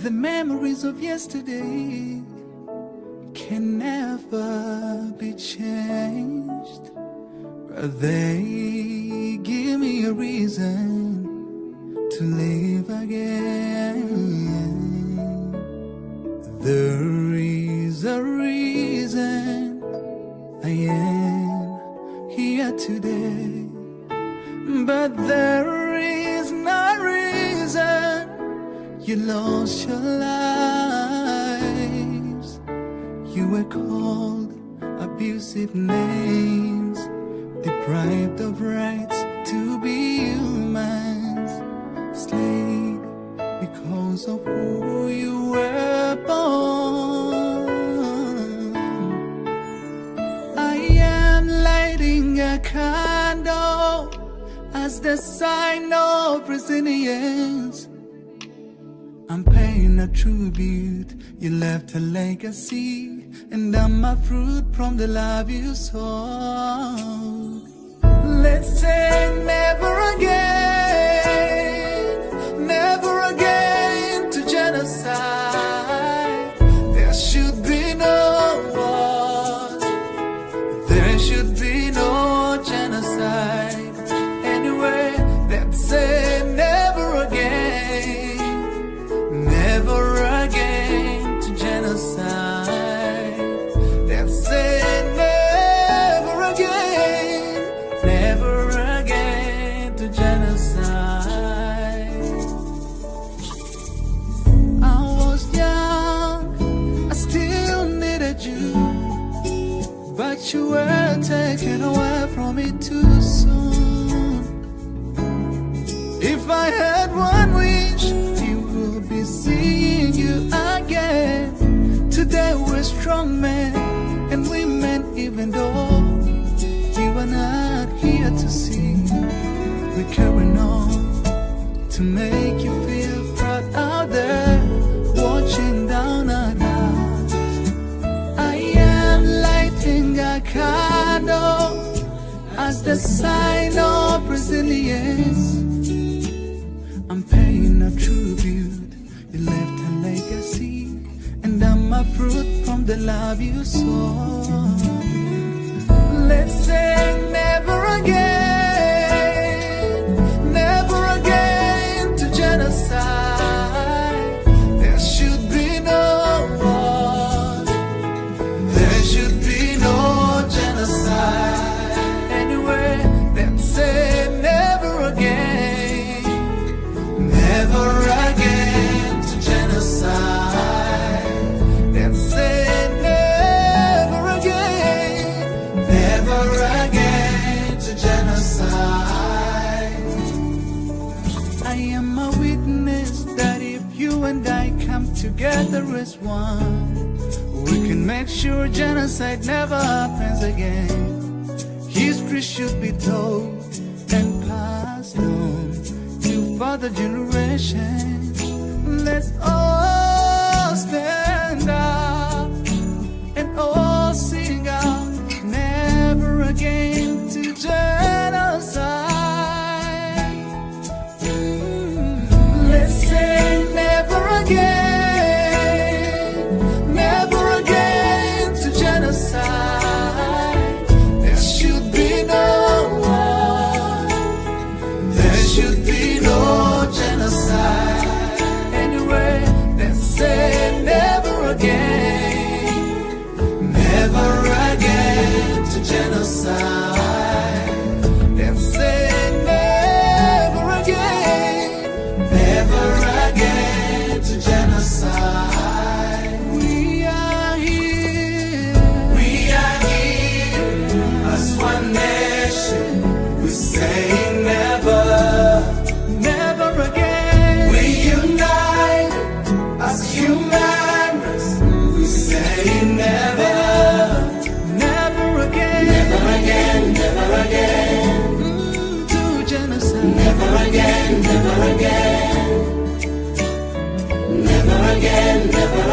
the memories of yesterday can never be changed, but they give me a reason to live again. There is a reason I am here today, but there is no reason you lost your lives. You were called abusive names, deprived of rights to be humans, slayed because of who you were born. I am lighting a candle as the sign of resilience. I'm paying a tribute. You left a legacy, and I'm a fruit from the love you sowed. Let's say never again to genocide. There should be no war. There should be no genocide. Anyway, let's say never again to genocide. Let's say never again to genocide. I was young, I still needed you, but you were taken away from me too soon. If I had one wish, it would be seeing you again. Today we're strong men and women, even though you are not here to see. We're carrying on to make you feel proud out there, watching down on us. I am lighting a candle as the sign of resilience. I'm paying a tribute. You left a legacy, and I'm a fruit from the love you sowed. Let's say never again to genocide. There should be no war. There should be no genocide. Anyway, let's say never again to genocide. Let's say never again to genocide. I am a witness that if you and I come together as one, we can make sure genocide never happens again. History should be told and passed on to further generations. Let's all stand up and all sing out, never again to genocide. Let's say never again to genocide. There should be no war. There should be no genocide. Anyway, let's say never again to genocide. Let's say never again to genocide. We are here as one nation. We say never again. We unite as human race. We say never again to genocide. Never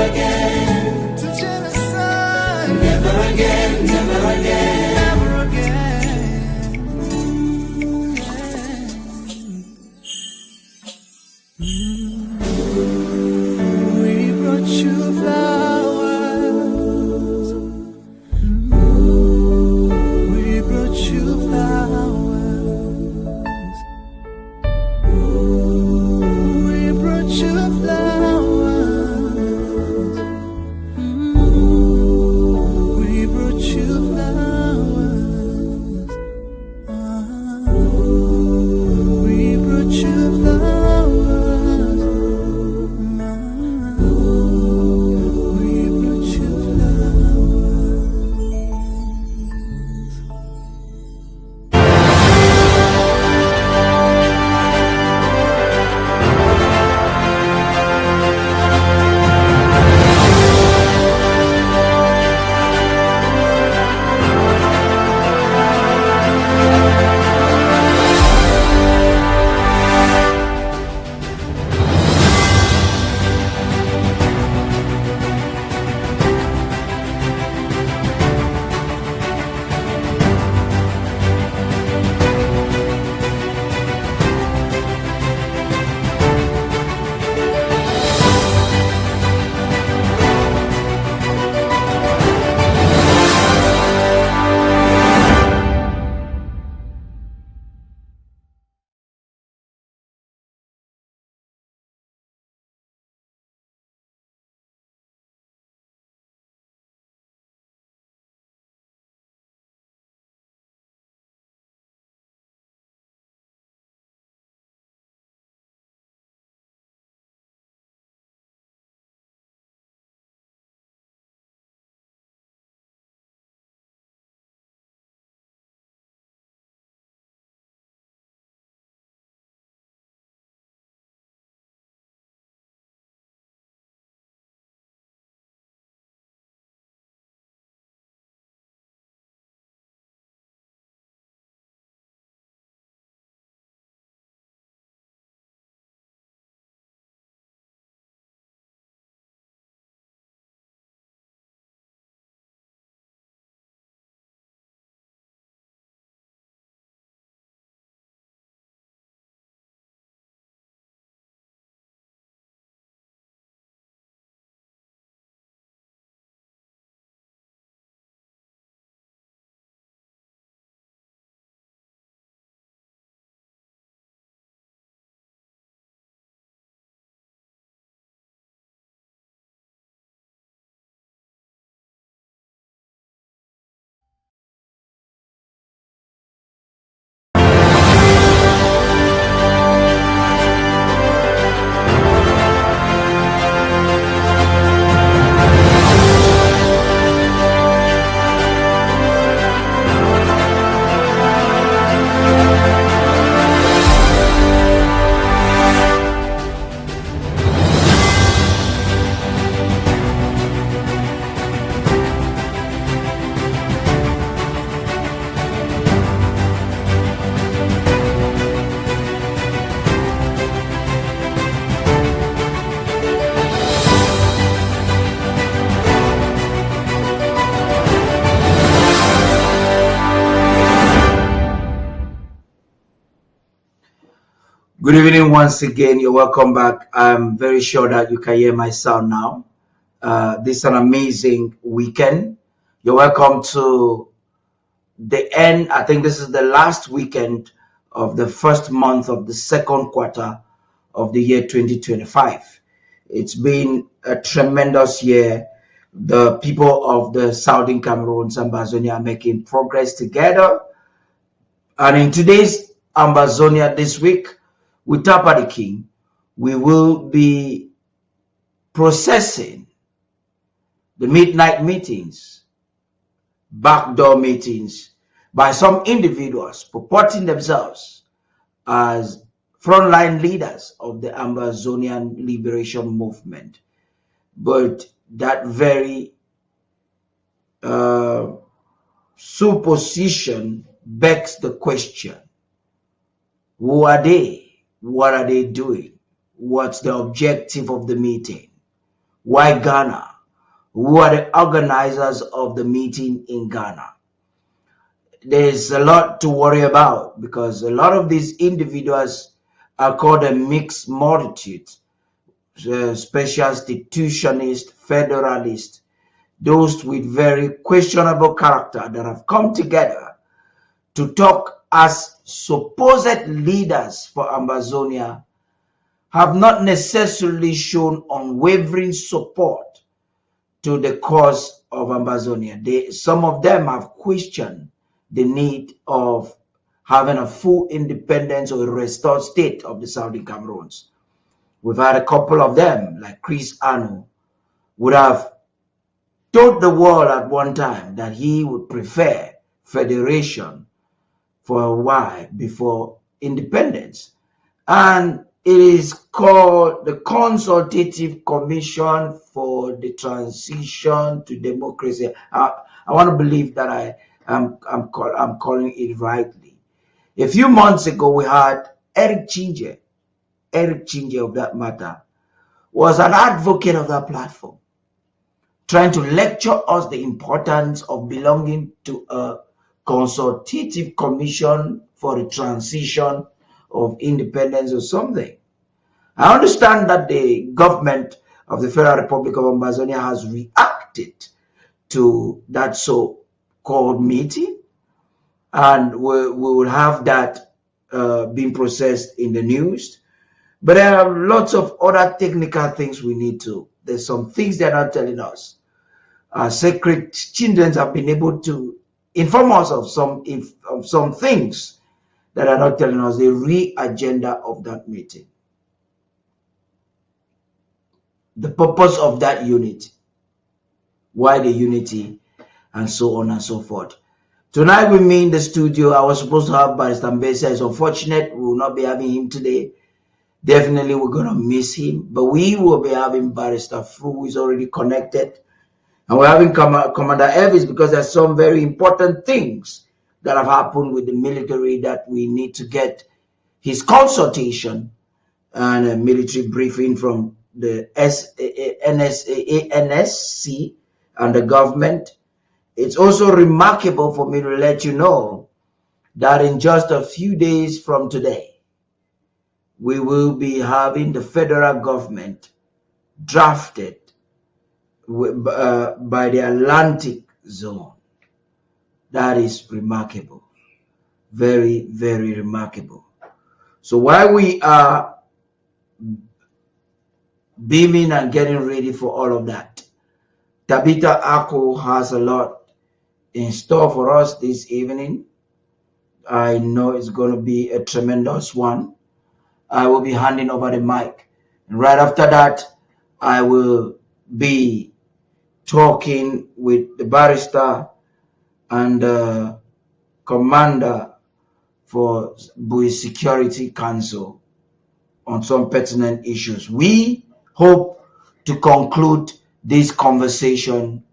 again to genocide. Never again. We Good evening once again. You're welcome back. I'm very sure that you can hear my sound now. This is an amazing weekend. You're welcome to the end. I think this is the last weekend of the first month of the second quarter of the year 2025. It's been a tremendous year. The people of the Southern Cameroons, Ambazonia, are making progress together. And in today's Ambazonia this week, with Paddy King, we will be processing the midnight meetings, backdoor meetings by some individuals purporting themselves as frontline leaders of the Ambazonian liberation movement. But that very supposition begs the question, who are they? What are they doing? What's the objective of the meeting? Why Ghana? Who are the organizers of the meeting in Ghana? There's a lot to worry about because a lot of these individuals are called a mixed multitude, special institutionist, federalist, those with very questionable character that have come together to talk as supposed leaders for Ambazonia, have not necessarily shown unwavering support to the cause of Ambazonia. Some of them have questioned the need of having a full independence or a restored state of the Southern Cameroons. We've had a couple of them, like Chris Anu, would have told the world at one time that he would prefer federation for a while before independence. And it is called the Consultative Commission for the Transition to Democracy. I want to believe that I'm calling it rightly. A few months ago, we had Eric Chinje of that matter, was an advocate of that platform, trying to lecture us the importance of belonging to a consultative commission for the transition of independence or something. I understand that the government of the Federal Republic of Ambazonia has reacted to that so-called meeting, and we will have that being processed in the news. But there are lots of other technical things we need to. There's some things they're not telling us. Sacred children have been able to inform us of some things that are not telling us the real agenda of that meeting, the purpose of that unity, why the unity, and so on and so forth. Tonight with me in the studio, I was supposed to have Barrister Mbeseha. It's unfortunate we will not be having him today. Definitely we're going to miss him, but we will be having Barrister Fru, who is already connected. And we're having Commander Elvis because there's some very important things that have happened with the military that we need to get his consultation and a military briefing from the NSC and the government. It's also remarkable for me to let you know that in just a few days from today, we will be having the federal government drafted by the Atlantic zone. That is remarkable. Very, very remarkable. So while we are beaming and getting ready for all of that, Tabitha Ako has a lot in store for us this evening. I know it's going to be a tremendous one. I will be handing over the mic. And right after that, I will be talking with the barrister and the commander for Bui Security Council on some pertinent issues. We hope to conclude this conversation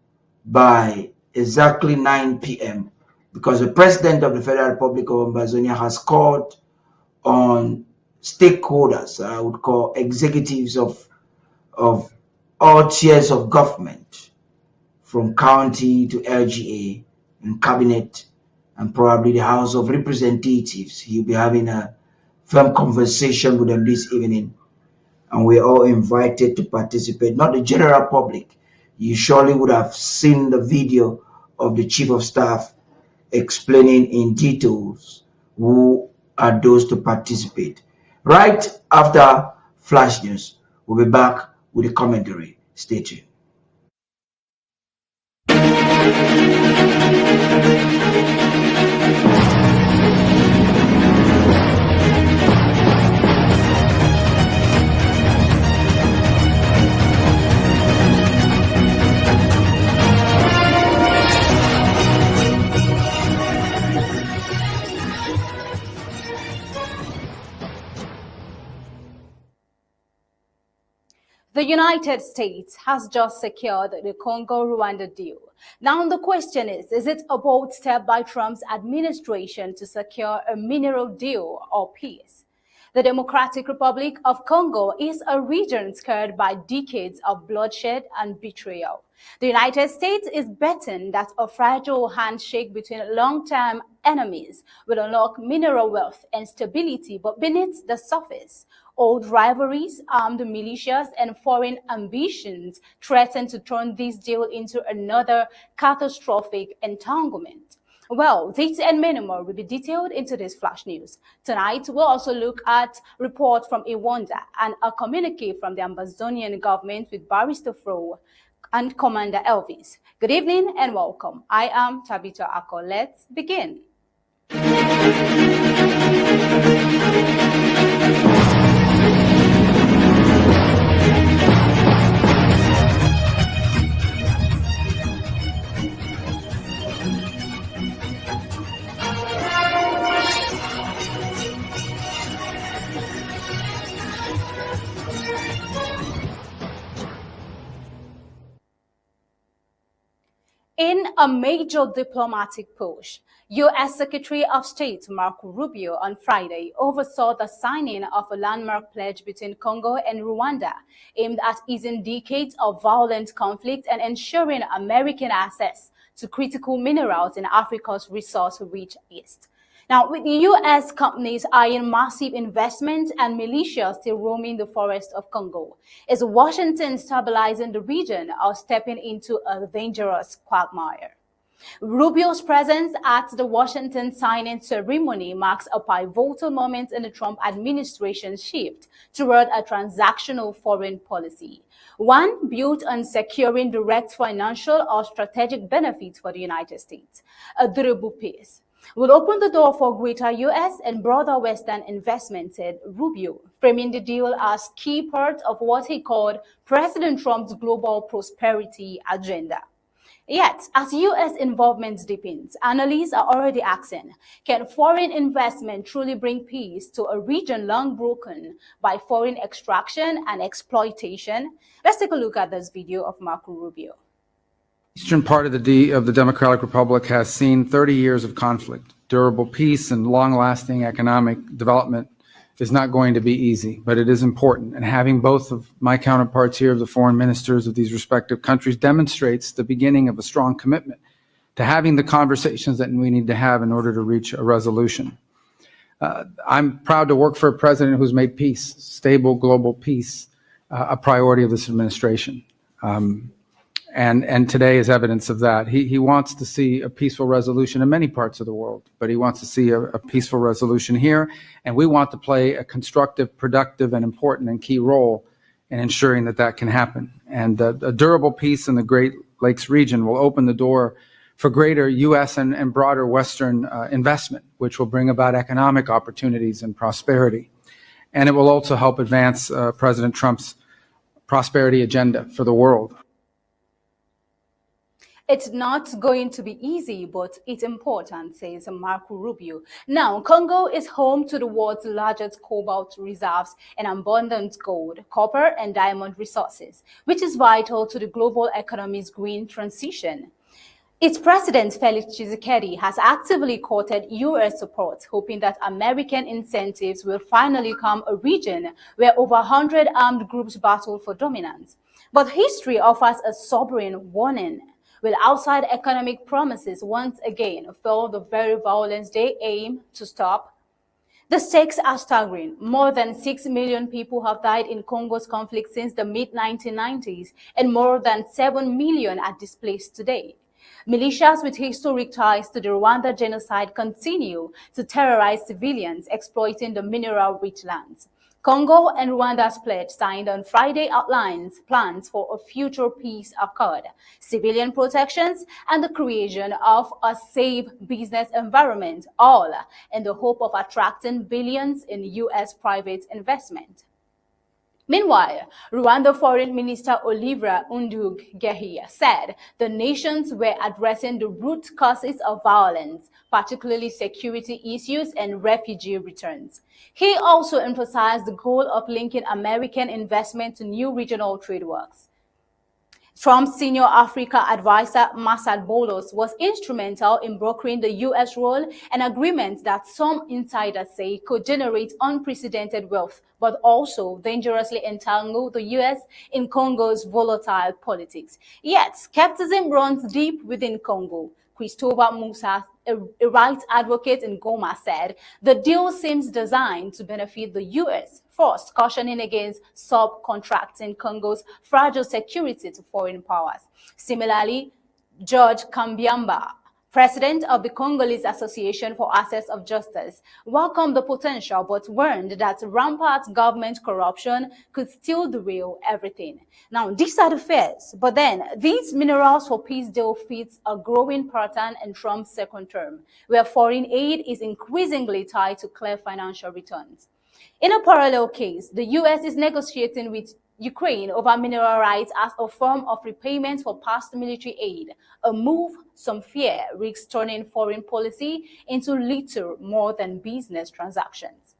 by exactly 9 p.m. because the President of the Federal Republic of Ambazonia has called on stakeholders, I would call executives of all tiers of government, from county to LGA and cabinet and probably the House of Representatives. He'll be having a firm conversation with them this evening, and we're all invited to participate, not the general public. You surely would have seen the video of the Chief of Staff explaining in details who are those to participate. Right after Flash News, we'll be back with the commentary. Stay tuned. The United States has just secured the Congo-Rwanda deal. Now the question is it a bold step by Trump's administration to secure a mineral deal or peace? The Democratic Republic of Congo is a region scarred by decades of bloodshed and betrayal. The United States is betting that a fragile handshake between long-term enemies will unlock mineral wealth and stability, but beneath the surface, old rivalries, armed militias, and foreign ambitions threaten to turn this deal into another catastrophic entanglement. Well, this and many more will be detailed into this flash news. Tonight, we'll also look at report from Rwanda and a communique from the Ambazonian government with Barrister Fru and Commander Elvis. Good evening and welcome. I am Tabitha Ako. Let's begin. In a major diplomatic push, U.S. Secretary of State Marco Rubio on Friday oversaw the signing of a landmark pledge between Congo and Rwanda aimed at easing decades of violent conflict and ensuring American access to critical minerals in Africa's resource-rich East. Now, with the U.S. companies eyeing massive investment and militia still roaming the forest of Congo, is Washington stabilizing the region or stepping into a dangerous quagmire? Rubio's presence at the Washington signing ceremony marks a pivotal moment in the Trump administration's shift toward a transactional foreign policy, one built on securing direct financial or strategic benefits for the United States. A durable peace will open the door for greater U.S. and broader Western investment, said Rubio, framing the deal as key part of what he called President Trump's global prosperity agenda. Yet, as U.S. involvement deepens, analysts are already asking, can foreign investment truly bring peace to a region long broken by foreign extraction and exploitation? Let's take a look at this video of Marco Rubio. Eastern part of the Democratic Republic has seen 30 years of conflict. Durable peace and long-lasting economic development is not going to be easy, but it is important. And having both of my counterparts here, the foreign ministers of these respective countries, demonstrates the beginning of a strong commitment to having the conversations that we need to have in order to reach a resolution. I'm proud to work for a president who's made peace, stable global peace, a priority of this administration. And today is evidence of that. He wants to see a peaceful resolution in many parts of the world, but he wants to see a peaceful resolution here. And we want to play a constructive, productive, and important and key role in ensuring that that can happen. And a durable peace in the Great Lakes region will open the door for greater U.S. and broader Western investment, which will bring about economic opportunities and prosperity. And it will also help advance President Trump's prosperity agenda for the world. It's not going to be easy, but it's important, says Marco Rubio. Now, Congo is home to the world's largest cobalt reserves and abundant gold, copper, and diamond resources, which is vital to the global economy's green transition. Its president, Felix Tshisekedi, has actively courted U.S. support, hoping that American incentives will finally come a region where over 100 armed groups battle for dominance. But history offers a sobering warning. Will outside economic promises once again fail the very violence they aim to stop? The stakes are staggering. More than 6 million people have died in Congo's conflict since the mid-1990s, and more than 7 million are displaced today. Militias with historic ties to the Rwanda genocide continue to terrorize civilians, exploiting the mineral-rich lands. Congo and Rwanda's pledge signed on Friday outlines plans for a future peace accord, civilian protections, and the creation of a safe business environment, all in the hope of attracting billions in U.S. private investment. Meanwhile, Rwanda Foreign Minister Olivier Nduhungirehe said the nations were addressing the root causes of violence, particularly security issues and refugee returns. He also emphasized the goal of linking American investment to new regional trade works. Trump's senior Africa advisor, Masad Boulos, was instrumental in brokering the U.S. role, an agreement that some insiders say could generate unprecedented wealth, but also dangerously entangle the U.S. in Congo's volatile politics. Yet, skepticism runs deep within Congo. Christopher Musa, a rights advocate in Goma, said the deal seems designed to benefit the U.S., first cautioning against subcontracting Congo's fragile security to foreign powers. Similarly, George Kambiamba, president of the Congolese Association for Access of Justice, welcomed the potential but warned that rampant government corruption could still derail everything. Now, these are the facts, but then these minerals for peace deal fits a growing pattern in Trump's second term, where foreign aid is increasingly tied to clear financial returns. In a parallel case, the U.S. is negotiating with Ukraine over mineral rights as a form of repayment for past military aid, a move some fear risks turning foreign policy into little more than business transactions.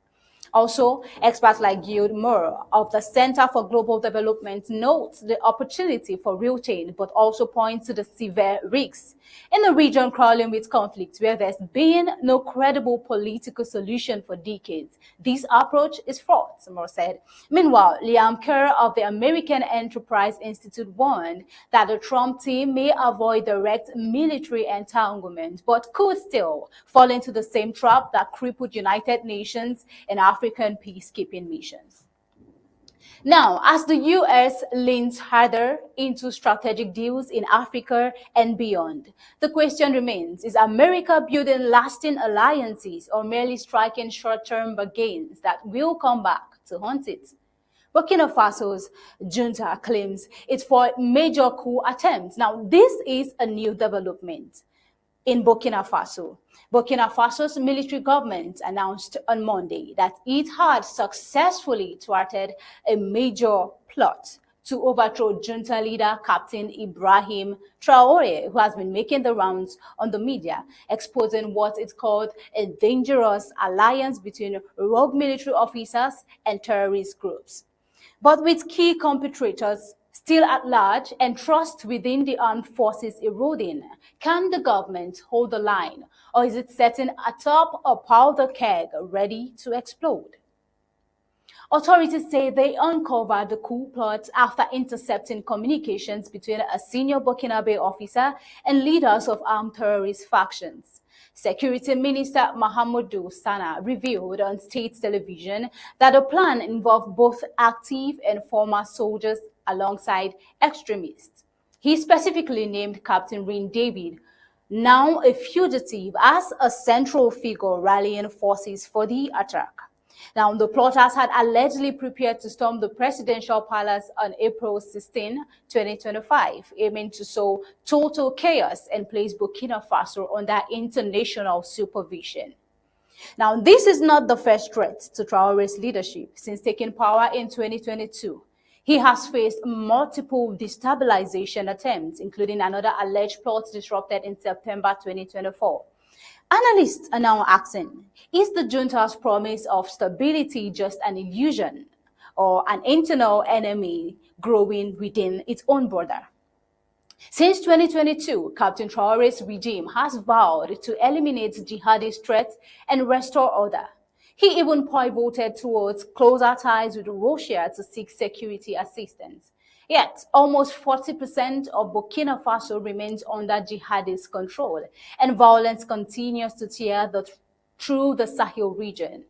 Also, experts like Guillaume Moore of the Center for Global Development note the opportunity for real change, but also point to the severe risks. In a region crawling with conflict where there's been no credible political solution for decades, this approach is fraught, Moore said. Meanwhile, Liam Kerr of the American Enterprise Institute warned that the Trump team may avoid direct military entanglement, but could still fall into the same trap that crippled United Nations and African peacekeeping missions. Now, as the U.S. leans harder into strategic deals in Africa and beyond, the question remains, is America building lasting alliances or merely striking short-term bargains that will come back to haunt it? Burkina Faso's junta claims it's for major coup attempts. Now, this is a new development in Burkina Faso. Burkina Faso's military government announced on Monday that it had successfully thwarted a major plot to overthrow junta leader Captain Ibrahim Traoré, who has been making the rounds on the media, exposing what is called a dangerous alliance between rogue military officers and terrorist groups. But with key competitors still at large and trust within the armed forces eroding, can the government hold the line, or is it sitting atop a powder keg ready to explode? Authorities say they uncovered the coup plot after intercepting communications between a senior Burkinabe officer and leaders of armed terrorist factions. Security Minister Mahamadou Sana revealed on state television that the plan involved both active and former soldiers alongside extremists. He specifically named Captain Rin David, now a fugitive, as a central figure rallying forces for the attack. Now, the plotters had allegedly prepared to storm the presidential palace on April 16, 2025, aiming to sow total chaos and place Burkina Faso under international supervision. Now, this is not the first threat to Traoré's leadership since taking power in 2022. He has faced multiple destabilization attempts, including another alleged plot disrupted in September 2024. Analysts are now asking, is the junta's promise of stability just an illusion or an internal enemy growing within its own border? Since 2022, Captain Traoré's regime has vowed to eliminate jihadist threats and restore order. He even pivoted towards closer ties with Russia to seek security assistance. Yet, almost 40% of Burkina Faso remains under jihadist control, and violence continues to tear through the Sahel region.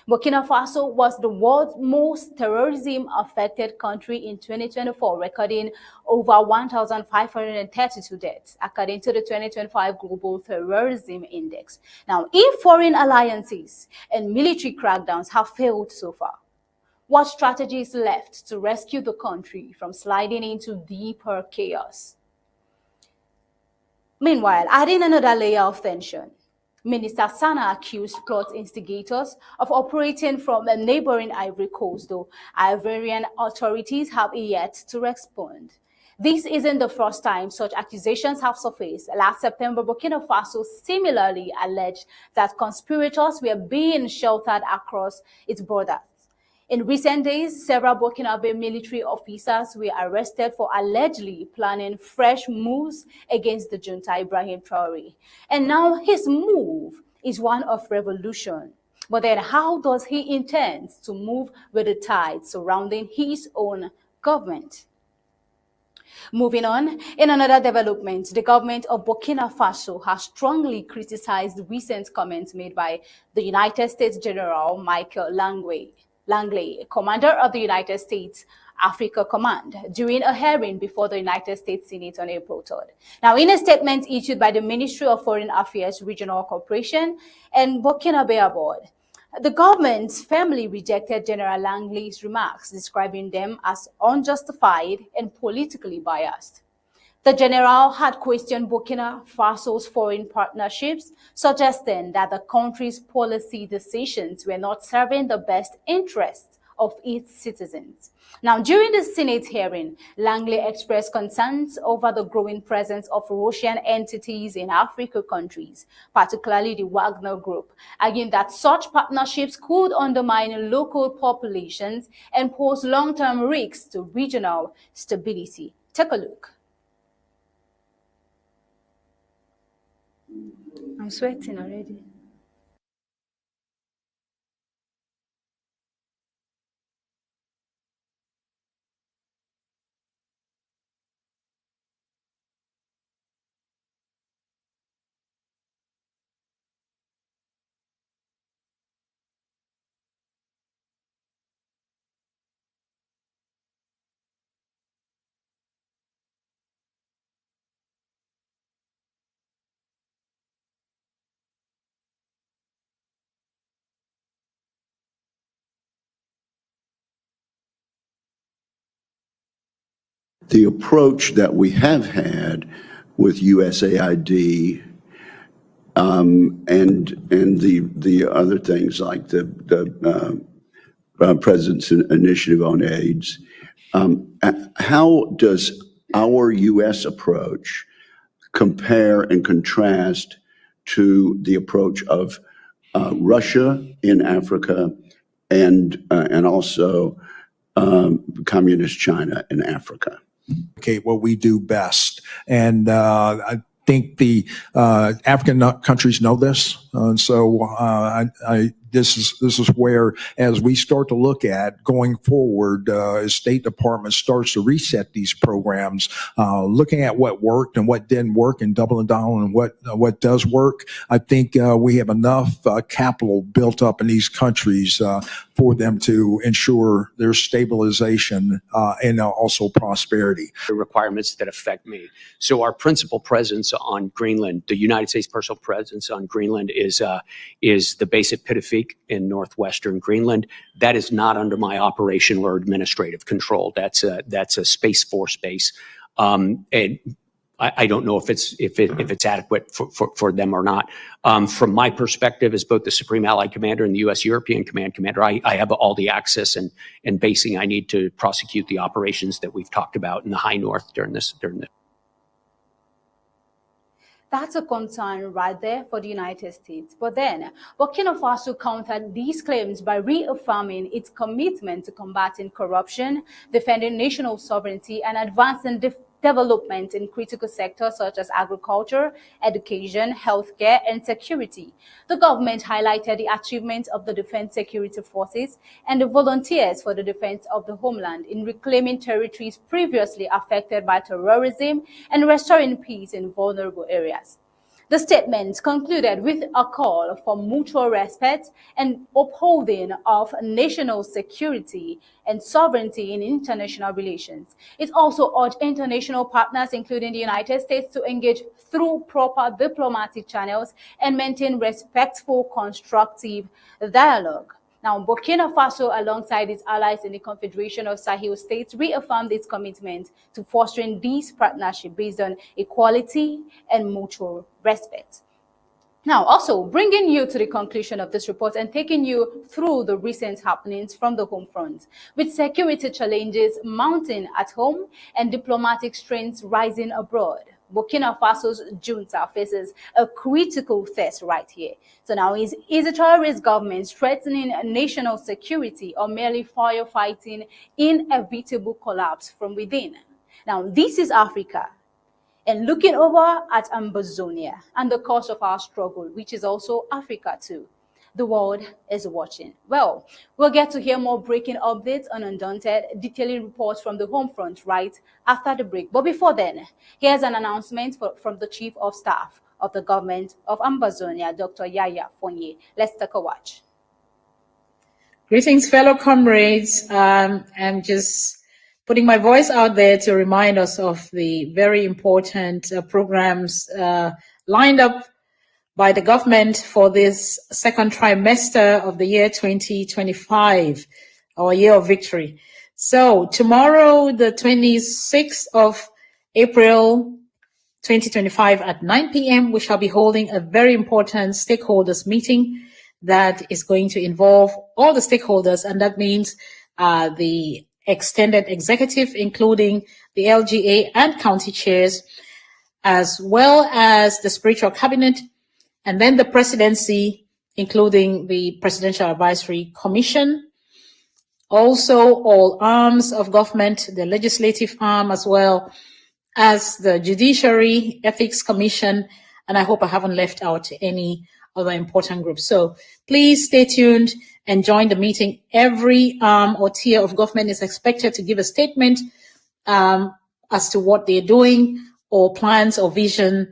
Burkina Faso was the world's most terrorism-affected country in 2024, recording over 1,532 deaths, according to the 2025 Global Terrorism Index. Now, if foreign alliances and military crackdowns have failed so far, what strategy is left to rescue the country from sliding into deeper chaos? Meanwhile, adding another layer of tension, Minister Sana accused plot instigators of operating from a neighboring Ivory Coast, though Ivorian authorities have yet to respond. This isn't the first time such accusations have surfaced. Last September, Burkina Faso similarly alleged that conspirators were being sheltered across its borders. In recent days, several Burkinabe military officers were arrested for allegedly planning fresh moves against the junta Ibrahim Traoré. And now his move is one of revolution. But then how does he intend to move with the tide surrounding his own government? Moving on, in another development, the government of Burkina Faso has strongly criticized recent comments made by the United States General Michael Langley, commander of the United States Africa Command, during a hearing before the United States Senate on April 3rd. Now, in a statement issued by the Ministry of Foreign Affairs Regional Cooperation and Burkinabe Board, the government firmly rejected General Langley's remarks, describing them as unjustified and politically biased. The general had questioned Burkina Faso's foreign partnerships, suggesting that the country's policy decisions were not serving the best interests of its citizens. Now, during the Senate hearing, Langley expressed concerns over the growing presence of Russian entities in African countries, particularly the Wagner Group, arguing that such partnerships could undermine local populations and pose long-term risks to regional stability. Take a look. I'm sweating already. The approach that we have had with USAID and the other things like the President's Initiative on AIDS, how does our U.S. approach compare and contrast to the approach of Russia in Africa and also Communist China in Africa? What we do best. And I think the African countries know this. And so this is where, as we start to look at going forward, as State Department starts to reset these programs, looking at what worked and what didn't work and doubling down on what does work, I think we have enough capital built up in these countries for them to ensure their stabilization and also prosperity. The requirements that affect me. So our principal presence on Greenland, the United States personal presence on Greenland is the base at Pitafik in northwestern Greenland. That is not under my operational or administrative control. That's a Space Force base. And I don't know if it's adequate for them or not. From my perspective, as both the Supreme Allied Commander and the U.S. European Command Commander, I have all the access and basing I need to prosecute the operations that we've talked about in the High North during this. That's a concern right there for the United States. But then, Burkina Faso countered these claims by reaffirming its commitment to combating corruption, defending national sovereignty, and advancing development in critical sectors such as agriculture, education, healthcare, and security. The government highlighted the achievements of the Defense Security Forces and the volunteers for the defense of the homeland in reclaiming territories previously affected by terrorism and restoring peace in vulnerable areas. The statement concluded with a call for mutual respect and upholding of national security and sovereignty in international relations. It also urged international partners, including the United States, to engage through proper diplomatic channels and maintain respectful, constructive dialogue. Now, Burkina Faso, alongside its allies in the Confederation of Sahel States, reaffirmed its commitment to fostering this partnership based on equality and mutual respect. Now, also bringing you to the conclusion of this report and taking you through the recent happenings from the home front, with security challenges mounting at home and diplomatic strains rising abroad. Burkina Faso's junta faces a critical test right here. So now, is the terrorist government threatening national security or merely firefighting inevitable collapse from within? Now, this is Africa. And looking over at Ambazonia and the cost of our struggle, which is also Africa too. The world is watching. Well, we'll get to hear more breaking updates on Undaunted, detailing reports from the home front right after the break. But before then, here's an announcement from the Chief of Staff of the government of Ambazonia, Dr. Yaya Fonye. Let's take a watch. Greetings, fellow comrades. I'm just putting my voice out there to remind us of the very important programs lined up by the government for this second trimester of the year 2025, our year of victory. So tomorrow, the 26th of April, 2025 at 9 p.m., we shall be holding a very important stakeholders meeting that is going to involve all the stakeholders, and that means the extended executive, including the LGA and county chairs, as well as the spiritual cabinet, and then the presidency, including the Presidential Advisory Commission, also all arms of government, the legislative arm, as well as the Judiciary Ethics Commission, and I hope I haven't left out any other important groups. So please stay tuned and join the meeting. Every arm or tier of government is expected to give a statement as to what they're doing or plans or vision,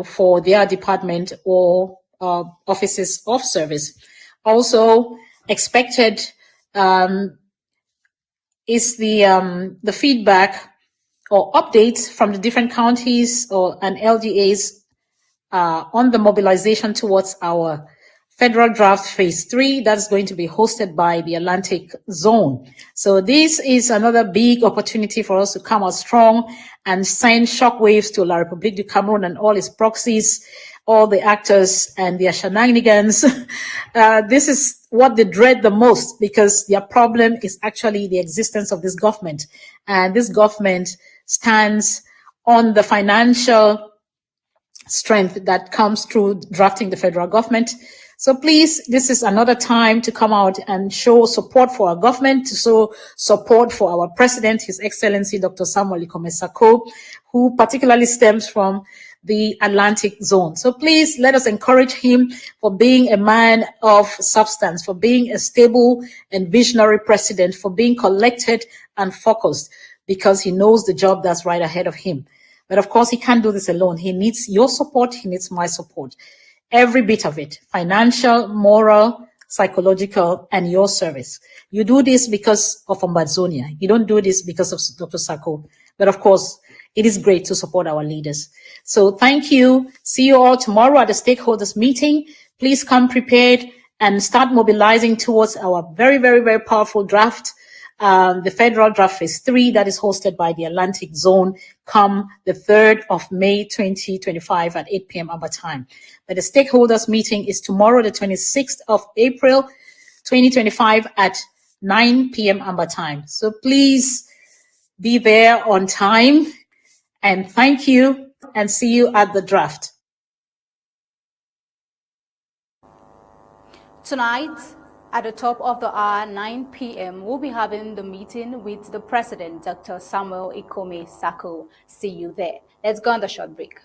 for their department or offices of service. Also expected is the feedback or updates from the different counties and LGAs on the mobilization towards our federal draft phase 3 that's going to be hosted by the Atlantic Zone. So this is another big opportunity for us to come out strong and send shockwaves to La République du Cameroon and all its proxies, all the actors and their shenanigans. This is what they dread the most, because their problem is actually the existence of this government. And this government stands on the financial strength that comes through drafting the federal government. So please, this is another time to come out and show support for our government, to show support for our president, His Excellency Dr. Samuel Ikome Sako, who particularly stems from the Atlantic Zone. So please let us encourage him for being a man of substance, for being a stable and visionary president, for being collected and focused, because he knows the job that's right ahead of him. But of course, he can't do this alone. He needs your support. He needs my support. Every bit of it, financial, moral, psychological, and your service. You do this because of Ambazonia. You don't do this because of Dr. Sako. But of course, it is great to support our leaders. So thank you. See you all tomorrow at the stakeholders meeting. Please come prepared and start mobilizing towards our very, very, very powerful draft, the federal draft phase 3 that is hosted by the Atlantic Zone come the 3rd of May 2025 at 8 p.m. Amba time. But the stakeholders meeting is tomorrow, the 26th of April 2025 at 9 p.m. Amba time. So please be there on time, and thank you, and see you at the draft. Tonight, at the top of the hour, 9 p.m., we'll be having the meeting with the President, Dr. Samuel Ikome Sako. See you there. Let's go on the short break.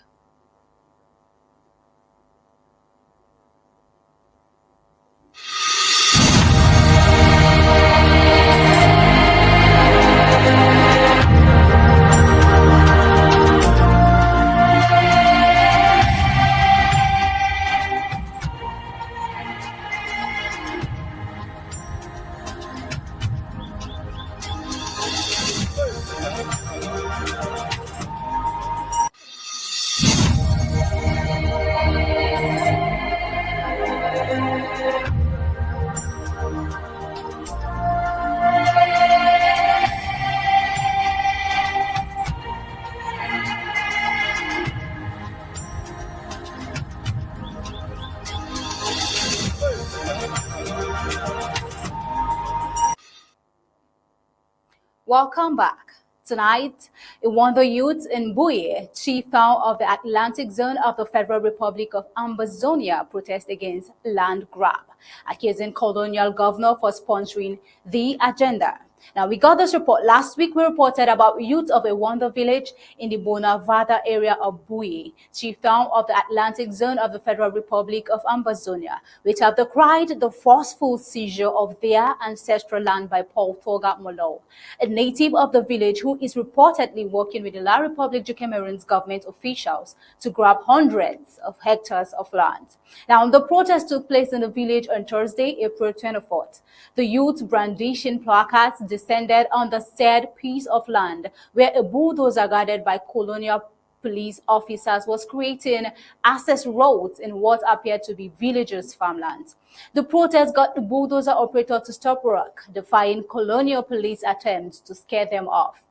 Welcome back. Tonight, Iwondo youths in Buye, chief town of the Atlantic zone of the Federal Republic of Ambazonia, protest against land grab, accusing colonial governor for sponsoring the agenda. Now, we got this report. Last week, we reported about youth of Iwondo village in the Bonavada area of Buye, chief town of the Atlantic zone of the Federal Republic of Ambazonia, which have decried the forceful seizure of their ancestral land by Paul Toga Molo, a native of the village who is reportedly working with the La Republique du Cameroon's government officials to grab hundreds of hectares of land. Now, the protest took place in the village on Thursday, April 24th. The youth brandishing placards descended on the said piece of land where a bulldozer guarded by colonial police officers was creating access roads in what appeared to be villagers' farmlands. The protest got the bulldozer operator to stop work, defying colonial police attempts to scare them off.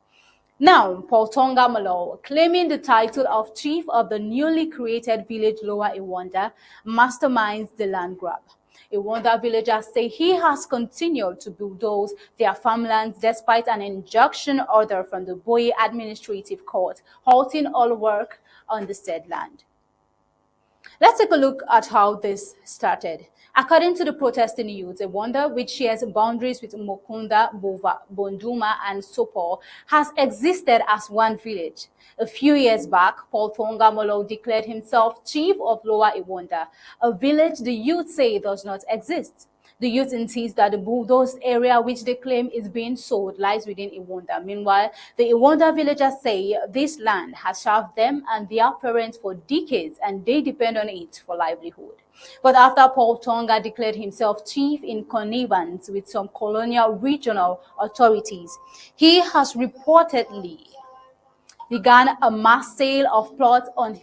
Now, Paul Tonga Malo, claiming the title of chief of the newly created village Lower Iwanda, masterminds the land grab. Iwanda villagers say he has continued to bulldoze their farmlands despite an injunction order from the Buye Administrative Court, halting all work on the said land. Let's take a look at how this started. According to the protesting youth, Iwanda, which shares boundaries with Mukunda, Bova, Bonduma, and Sopo, has existed as one village. A few years back, Paul Tonga Molo declared himself chief of Lower Iwanda, a village the youth say does not exist. The youth insist that the bulldozed area which they claim is being sold lies within Iwanda. Meanwhile, the Iwanda villagers say this land has served them and their parents for decades and they depend on it for livelihood. But after Paul Tonga declared himself chief in connivance with some colonial regional authorities, he has reportedly began a mass sale of plots on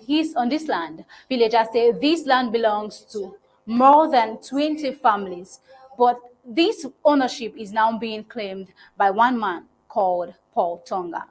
this land. Villagers say this land belongs to more than 20 families, but this ownership is now being claimed by one man called Paul Tonga.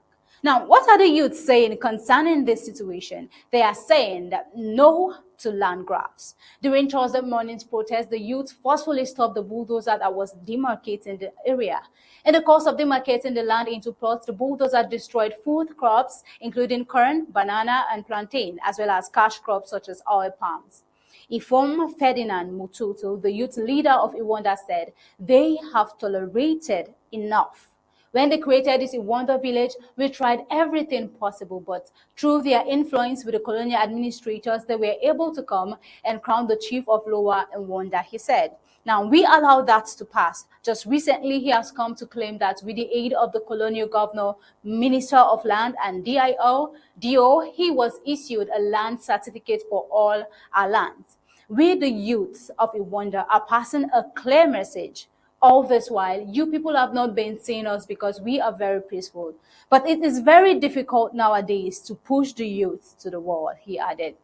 Now, what are the youth saying concerning this situation? They are saying that no to land grabs. During Thursday morning's protest, the youth forcefully stopped the bulldozer that was demarcating the area. In the course of demarcating the land into plots, the bulldozer destroyed food crops, including corn, banana, and plantain, as well as cash crops such as oil palms. Ifom Ferdinand Mututu, the youth leader of Iwanda, said they have tolerated enough. When they created this Iwanda village, we tried everything possible, but through their influence with the colonial administrators, they were able to come and crown the chief of Lower Iwanda, he said. Now, we allow that to pass. Just recently, he has come to claim that with the aid of the colonial governor, Minister of Land, and DO, he was issued a land certificate for all our lands. We, the youths of Iwanda, are passing a clear message. All this while, you people have not been seeing us because we are very peaceful. But it is very difficult nowadays to push the youth to the wall, he added.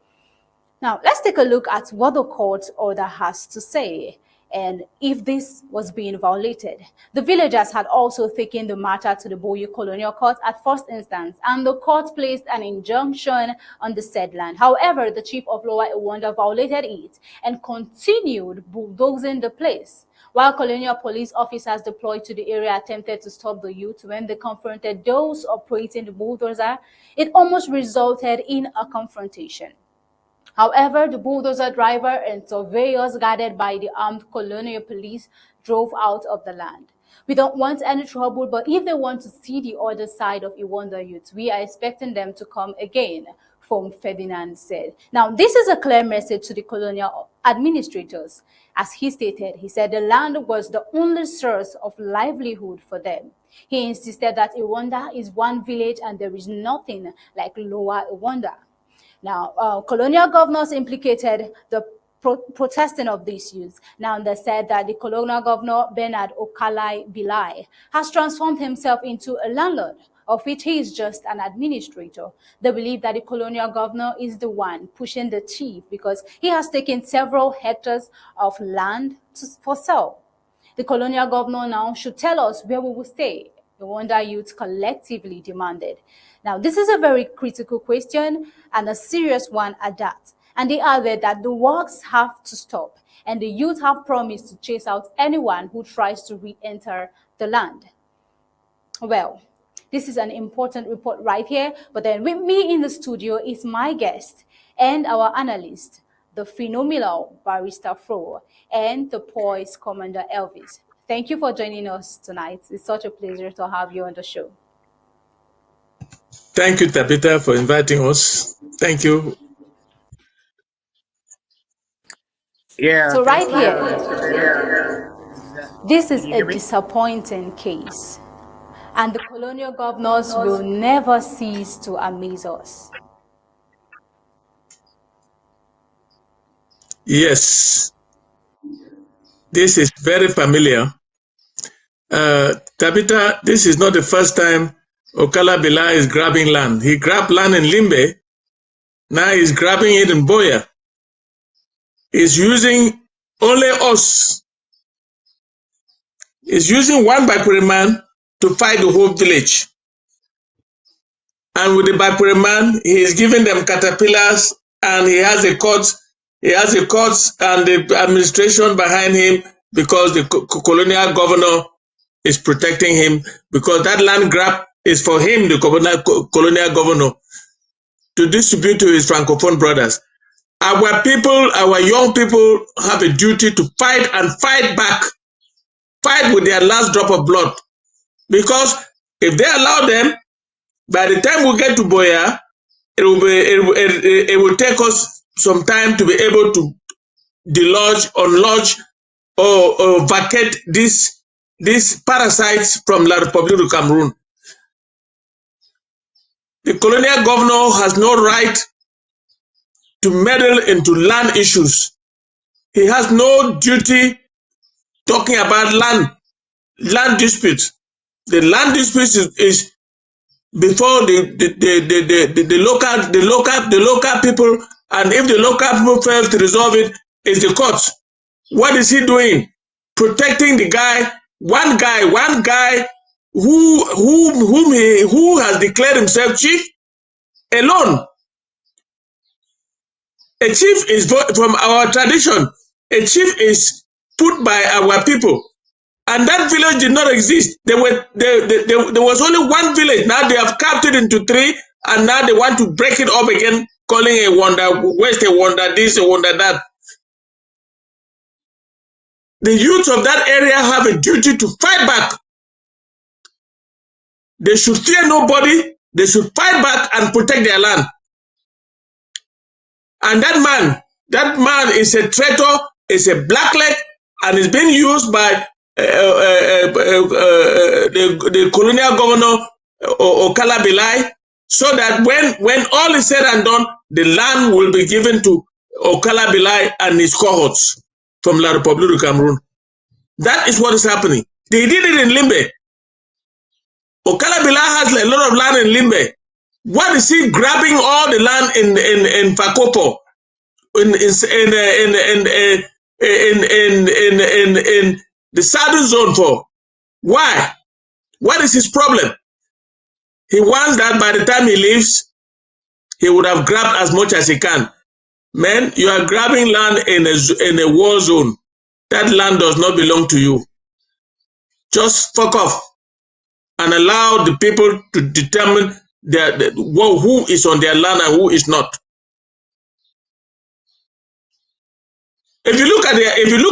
Now, let's take a look at what the court order has to say and if this was being violated. The villagers had also taken the matter to the Buye Colonial Court at first instance, and the court placed an injunction on the said land. However, the chief of Lower Iwanda violated it and continued bulldozing the place. While colonial police officers deployed to the area attempted to stop the youth when they confronted those operating the bulldozer, it almost resulted in a confrontation. However, the bulldozer driver and surveyors guarded by the armed colonial police drove out of the land. We don't want any trouble, but if they want to see the other side of Iwanda youth, we are expecting them to come again, Fom Ferdinand said. Now, this is a clear message to the colonial administrators. As he stated, he said the land was the only source of livelihood for them. He insisted that Iwanda is one village and there is nothing like Lower Iwanda. Now, colonial governors implicated the protesting of these youths. Now, they said that the colonial governor, Bernard Okalai Bilai, has transformed himself into a landlord, of which he is just an administrator. They believe that the colonial governor is the one pushing the chief because he has taken several hectares of land for sale. The colonial governor now should tell us where we will stay, the Iwanda youth collectively demanded. Now, this is a very critical question and a serious one at that. And they added that the works have to stop, and the youth have promised to chase out anyone who tries to re-enter the land. Well, This is an important report right here. But then with me in the studio is my guest and our analyst, the phenomenal Barrister Fru and the poised Commander Elvis. Thank you for joining us tonight. It's such a pleasure to have you on the show. Thank you, Tabitha, for inviting us. Thank you. Yeah. So right here, this is a disappointing case, and the colonial governors will never cease to amaze us. Yes, this is very familiar. Tabitha, this is not the first time Okalabila is grabbing land. He grabbed land in Limbe. Now he's grabbing it in Boya. He's using only us. He's using one Bapere man to fight the whole village. And with the Bapere man, he is giving them caterpillars, and he has the courts. He has the courts and the administration behind him because the colonial governor is protecting him, because that land grab is for him, the colonial governor, to distribute to his Francophone brothers. Our people, our young people have a duty to fight and fight back, fight with their last drop of blood. Because if they allow them, by the time we get to Boya, it will take us some time to be able to delodge, unlodge, or vacate these parasites from La République du Cameroon. The colonial governor has no right to meddle into land issues. He has no duty talking about land disputes. The land disputes is before the local people, and if the local people fail to resolve it, is the courts. What is he doing? Protecting the guy, one guy who has declared himself chief alone. A chief is from our tradition. A chief is put by our people, and that village did not exist. There was only one village. Now they have carved it into three, and now they want to break it up again, calling a wonder west, a wonder this, a wonder that. The youth of that area have a duty to fight back. They should fear nobody. They should fight back and protect their land. And that man is a traitor, is a blackleg, and is being used by the colonial governor Okalabila, so that when all is said and done, the land will be given to Okalabila and his cohorts from La République du Cameroon. That is what is happening. They did it in Limbe. Okalabila has a lot of land in Limbe. What is he grabbing all the land in Fakopo, in the southern zone for? Why? What is his problem? He wants that by the time he leaves, he would have grabbed as much as he can. Man, you are grabbing land in a war zone. That land does not belong to you. Just fuck off and allow the people to determine who is on their land and who is not. If you look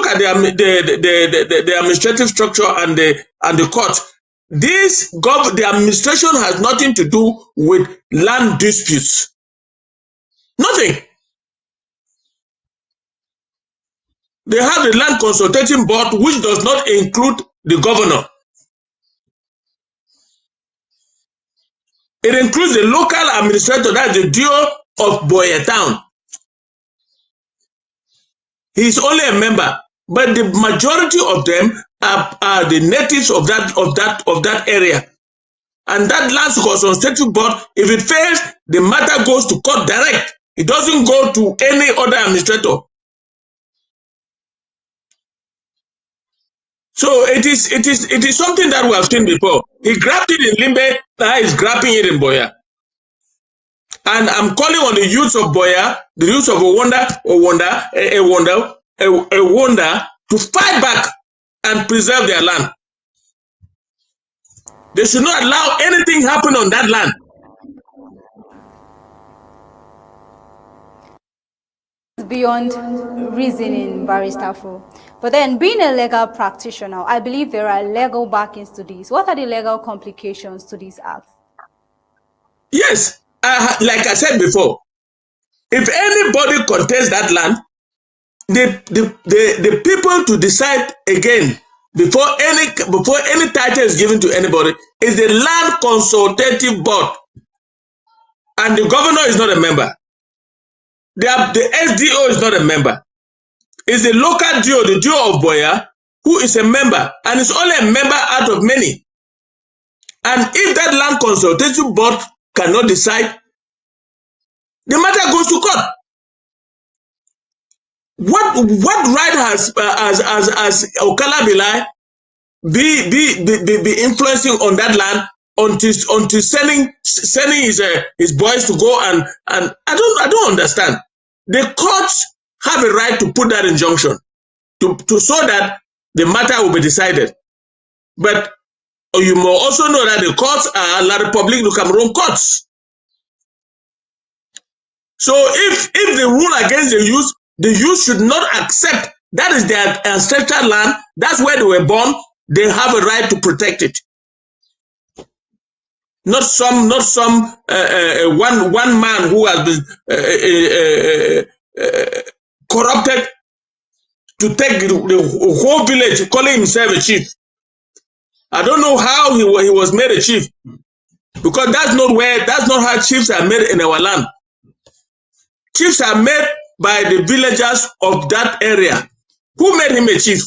at the administrative structure and the court, the administration has nothing to do with land disputes. Nothing. They have the land consultative board, which does not include the governor. It includes the local administrator, that's the DO of Boya Town. He is only a member, but the majority of them are the natives of that area. And that land consultative board, if it fails, the matter goes to court direct. It doesn't go to any other administrator. So it is something that we have seen before. He grabbed it in Limbe, now he's grabbing it in Boya. And I'm calling on the youth of Boya, the youth of Owonda to fight back and preserve their land. They should not allow anything happen on that land. Beyond reasoning, Barrister Fru. But then, being a legal practitioner, I believe there are legal backings to this. What are the legal complications to this act? Yes, like I said before, if anybody contests that land, the people to decide again before any title is given to anybody is the Land Consultative Board, and the governor is not a member. The SDO is not a member. It's the local DO, the DO of Boya, who is a member, and it's only a member out of many. And if that Land Consultative Board cannot decide, the matter goes to court. What right has Okala Bilai be influencing on that land until sending his boys to go and I don't understand. The courts have a right to put that injunction to so that the matter will be decided. But you may also know that the courts are La République du Cameroon courts. So if they rule against the youth should not accept that is their ancestral land. That's where they were born. They have a right to protect it. Not some one man who has been corrupted to take the whole village, calling himself a chief. I don't know how he was made a chief, because that's not how chiefs are made in our land. Chiefs are made by the villagers of that area. Who made him a chief?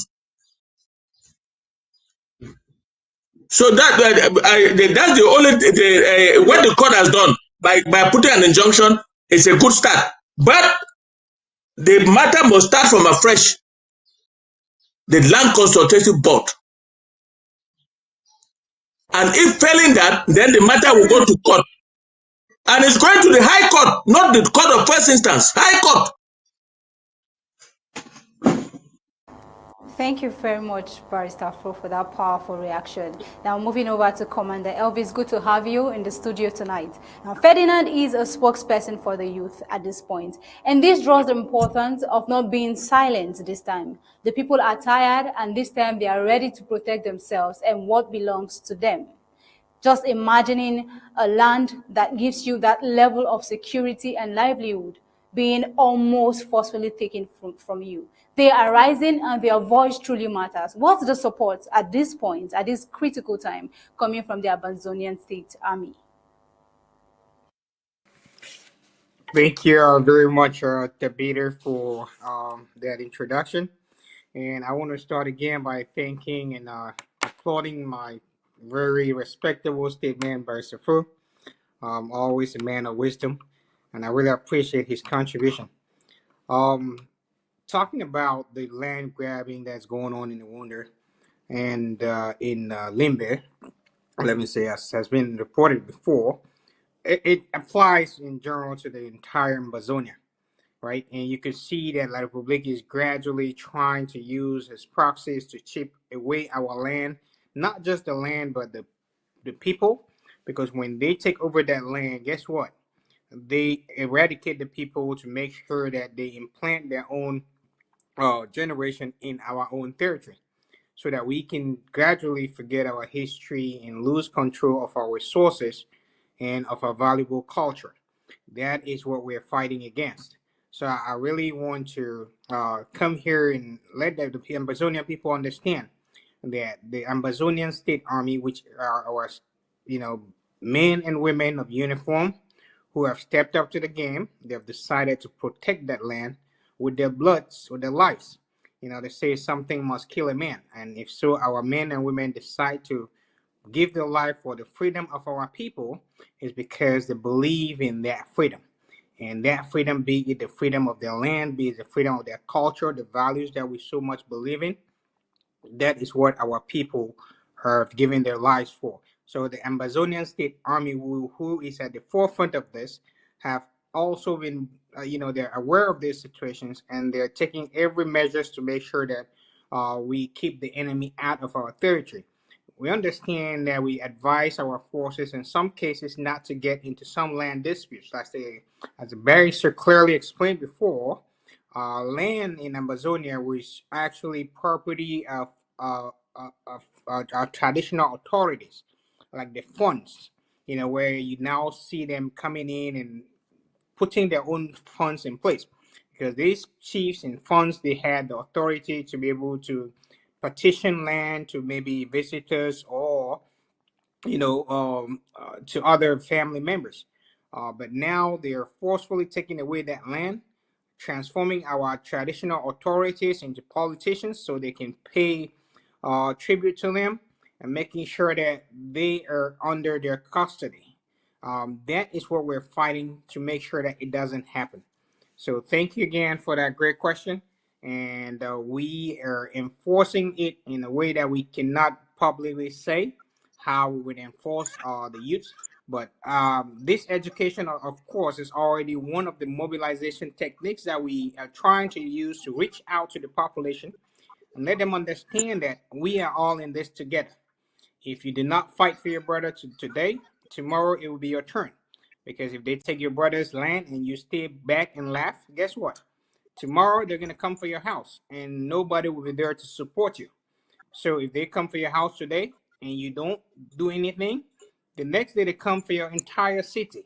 So that's the only what the court has done by putting an injunction is a good start. But the matter must start from afresh. The Land Consultative Board. And if failing that, then the matter will go to court. And it's going to the High Court, not the Court of First Instance. High Court. Thank you very much, Barrister Fru, for that powerful reaction. Now, moving over to Commander Elvis, good to have you in the studio tonight. Now, Ferdinand is a spokesperson for the youth at this point, and this draws the importance of not being silent this time. The people are tired, and this time they are ready to protect themselves and what belongs to them. Just imagining a land that gives you that level of security and livelihood being almost forcefully taken from you. They are rising and their voice truly matters. What's the support at this point, at this critical time, coming from the Ambazonian State Army? Thank you very much, Tabitha, for that introduction. And I want to start again by thanking and applauding my very respectable statement by Fru. Always a man of wisdom, and I really appreciate his contribution. Talking about the land grabbing that's going on in the Wonder and in Limbe, let me say, as has been reported before, it applies in general to the entire Ambazonia, right? And you can see that La Republic is gradually trying to use its proxies to chip away our land, not just the land, but the people, because when they take over that land, guess what? They eradicate the people to make sure that they implant their own generation in our own territory, so that we can gradually forget our history and lose control of our resources and of our valuable culture. That is what we're fighting against. So I really want to come here and let the Ambazonia people understand that the Ambazonian State Army, which are our, men and women of uniform who have stepped up to the game, they have decided to protect that land with their bloods, with their lives. They say something must kill a man. And if so, our men and women decide to give their life for the freedom of our people is because they believe in that freedom. And that freedom, be it the freedom of their land, be it the freedom of their culture, the values that we so much believe in, that is what our people are giving their lives for. So the Ambazonian State Army, who is at the forefront of this, have also been, they're aware of these situations, and they're taking every measures to make sure that we keep the enemy out of our territory. we understand that we advise our forces in some cases not to get into some land disputes. As Barry so clearly explained before, land in Ambazonia was actually property of traditional authorities, like the funds, where you now see them coming in and putting their own funds in place. Because these chiefs and funds, they had the authority to be able to partition land to maybe visitors or to other family members. But now they are forcefully taking away that land, transforming our traditional authorities into politicians so they can pay tribute to them and making sure that they are under their custody. That is what we're fighting to make sure that it doesn't happen. So thank you again for that great question. And we are enforcing it in a way that we cannot publicly say how we would enforce the youths. But this education, of course, is already one of the mobilization techniques that we are trying to use to reach out to the population and let them understand that we are all in this together. If you did not fight for your brother today, tomorrow it will be your turn. Because if they take your brother's land and you stay back and laugh, guess what? Tomorrow they're going to come for your house and nobody will be there to support you. So if they come for your house today and you don't do anything, the next day they come for your entire city.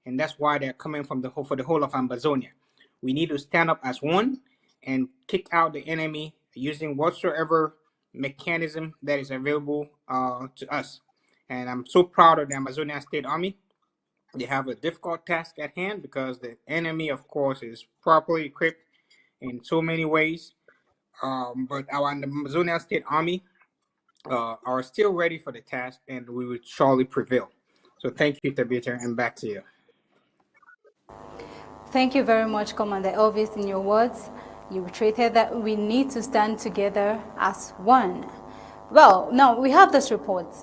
And that's why they're coming for the whole of Ambazonia. We need to stand up as one and kick out the enemy using whatsoever mechanism that is available to us. And I'm so proud of the Amazonian State Army. They have a difficult task at hand because the enemy, of course, is properly equipped in so many ways. But our Amazonian State Army are still ready for the task, and we will surely prevail. So thank you, Tabitha, and back to you. Thank you very much, Commander Elvis. In your words, you reiterated that we need to stand together as one. Well, now we have this report.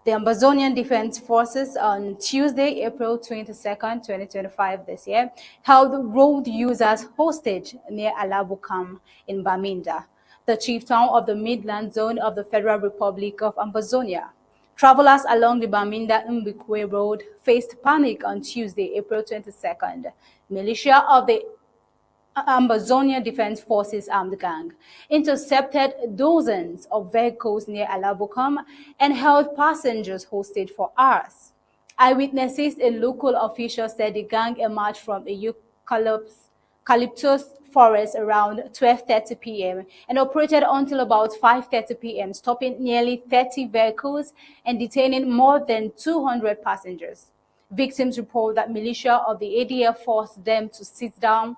The Ambazonian Defense Forces on Tuesday, April 22nd, 2025 this year, held road users hostage near Alabukam in Bamenda, the chief town of the Midland Zone of the Federal Republic of Ambazonia. Travelers along the Bamenda-Mbikwe Road faced panic on Tuesday, April 22nd. Militia of the Ambazonia Defense Forces armed gang intercepted dozens of vehicles near Alabukam and held passengers hostage for hours. Eyewitnesses and local officials said the gang emerged from a eucalyptus forest around 12:30 p.m. and operated until about 5:30 p.m., stopping nearly 30 vehicles and detaining more than 200 passengers. Victims report that militia of the ADF forced them to sit down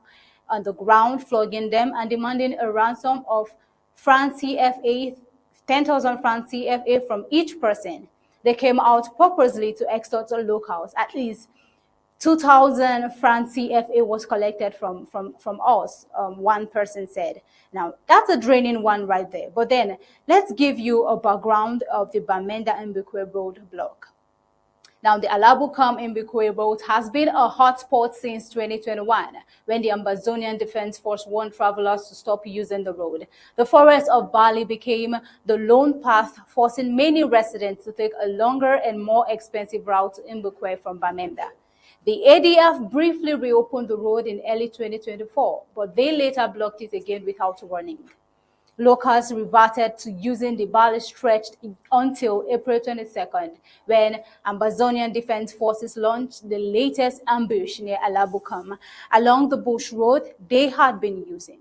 on the ground, flogging them and demanding a ransom of franc CFA, 10,000 franc CFA from each person. They came out purposely to extort locals. At least 2,000 franc CFA was collected from us, one person said. Now, that's a draining one right there. But then, let's give you a background of the Bamenda-Mbikwe Road block. Now, the Alabukam-Mbikwe Road has been a hotspot since 2021, when the Ambazonian Defense Force warned travelers to stop using the road. The forest of Bali became the lone path, forcing many residents to take a longer and more expensive route to Mbikwe from Bamenda. The ADF briefly reopened the road in early 2024, but they later blocked it again without warning. Locals reverted to using the Bali stretch until April 22nd, when Ambazonian Defense Forces launched the latest ambush near Alabukam along the bush road they had been using.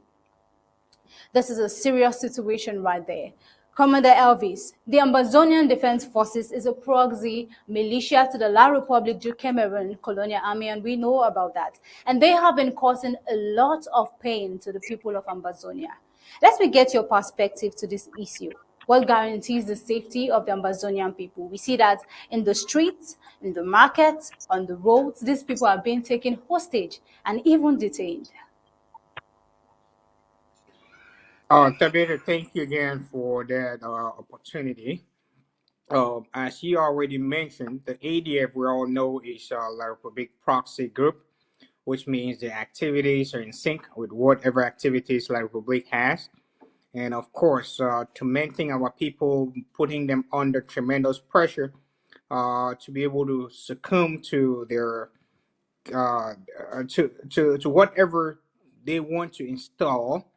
This is a serious situation right there. Commander Elvis, the Ambazonian Defense Forces is a proxy militia to the La République du Cameroon colonial army, and we know about that. And they have been causing a lot of pain to the people of Ambazonia. Let me get your perspective to this issue. What guarantees the safety of the Ambazonian people? We see that in the streets, in the markets, on the roads, these people are being taken hostage and even detained. Tabitha, thank you again for that opportunity. As you already mentioned, the ADF we all know is La République proxy group, which means the activities are in sync with whatever activities La République has. and of course, tormenting our people, putting them under tremendous pressure to be able to succumb to their to whatever they want to install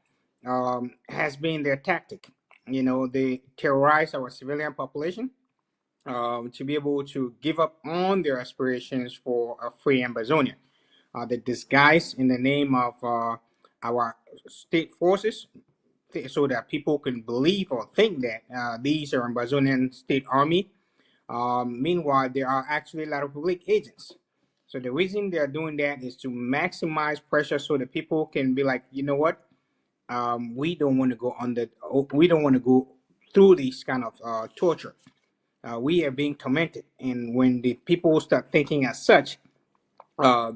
has been their tactic. You know, they terrorize our civilian population to be able to give up on their aspirations for a free Ambazonia. They disguise in the name of our state forces so that people can believe or think that these are Ambazonian state army. Meanwhile, there are actually La Republic agents. So the reason they are doing that is to maximize pressure so that people can be like, you know what, we don't want to go we don't want to go through this kind of torture. We are being tormented, and when the people start thinking as such,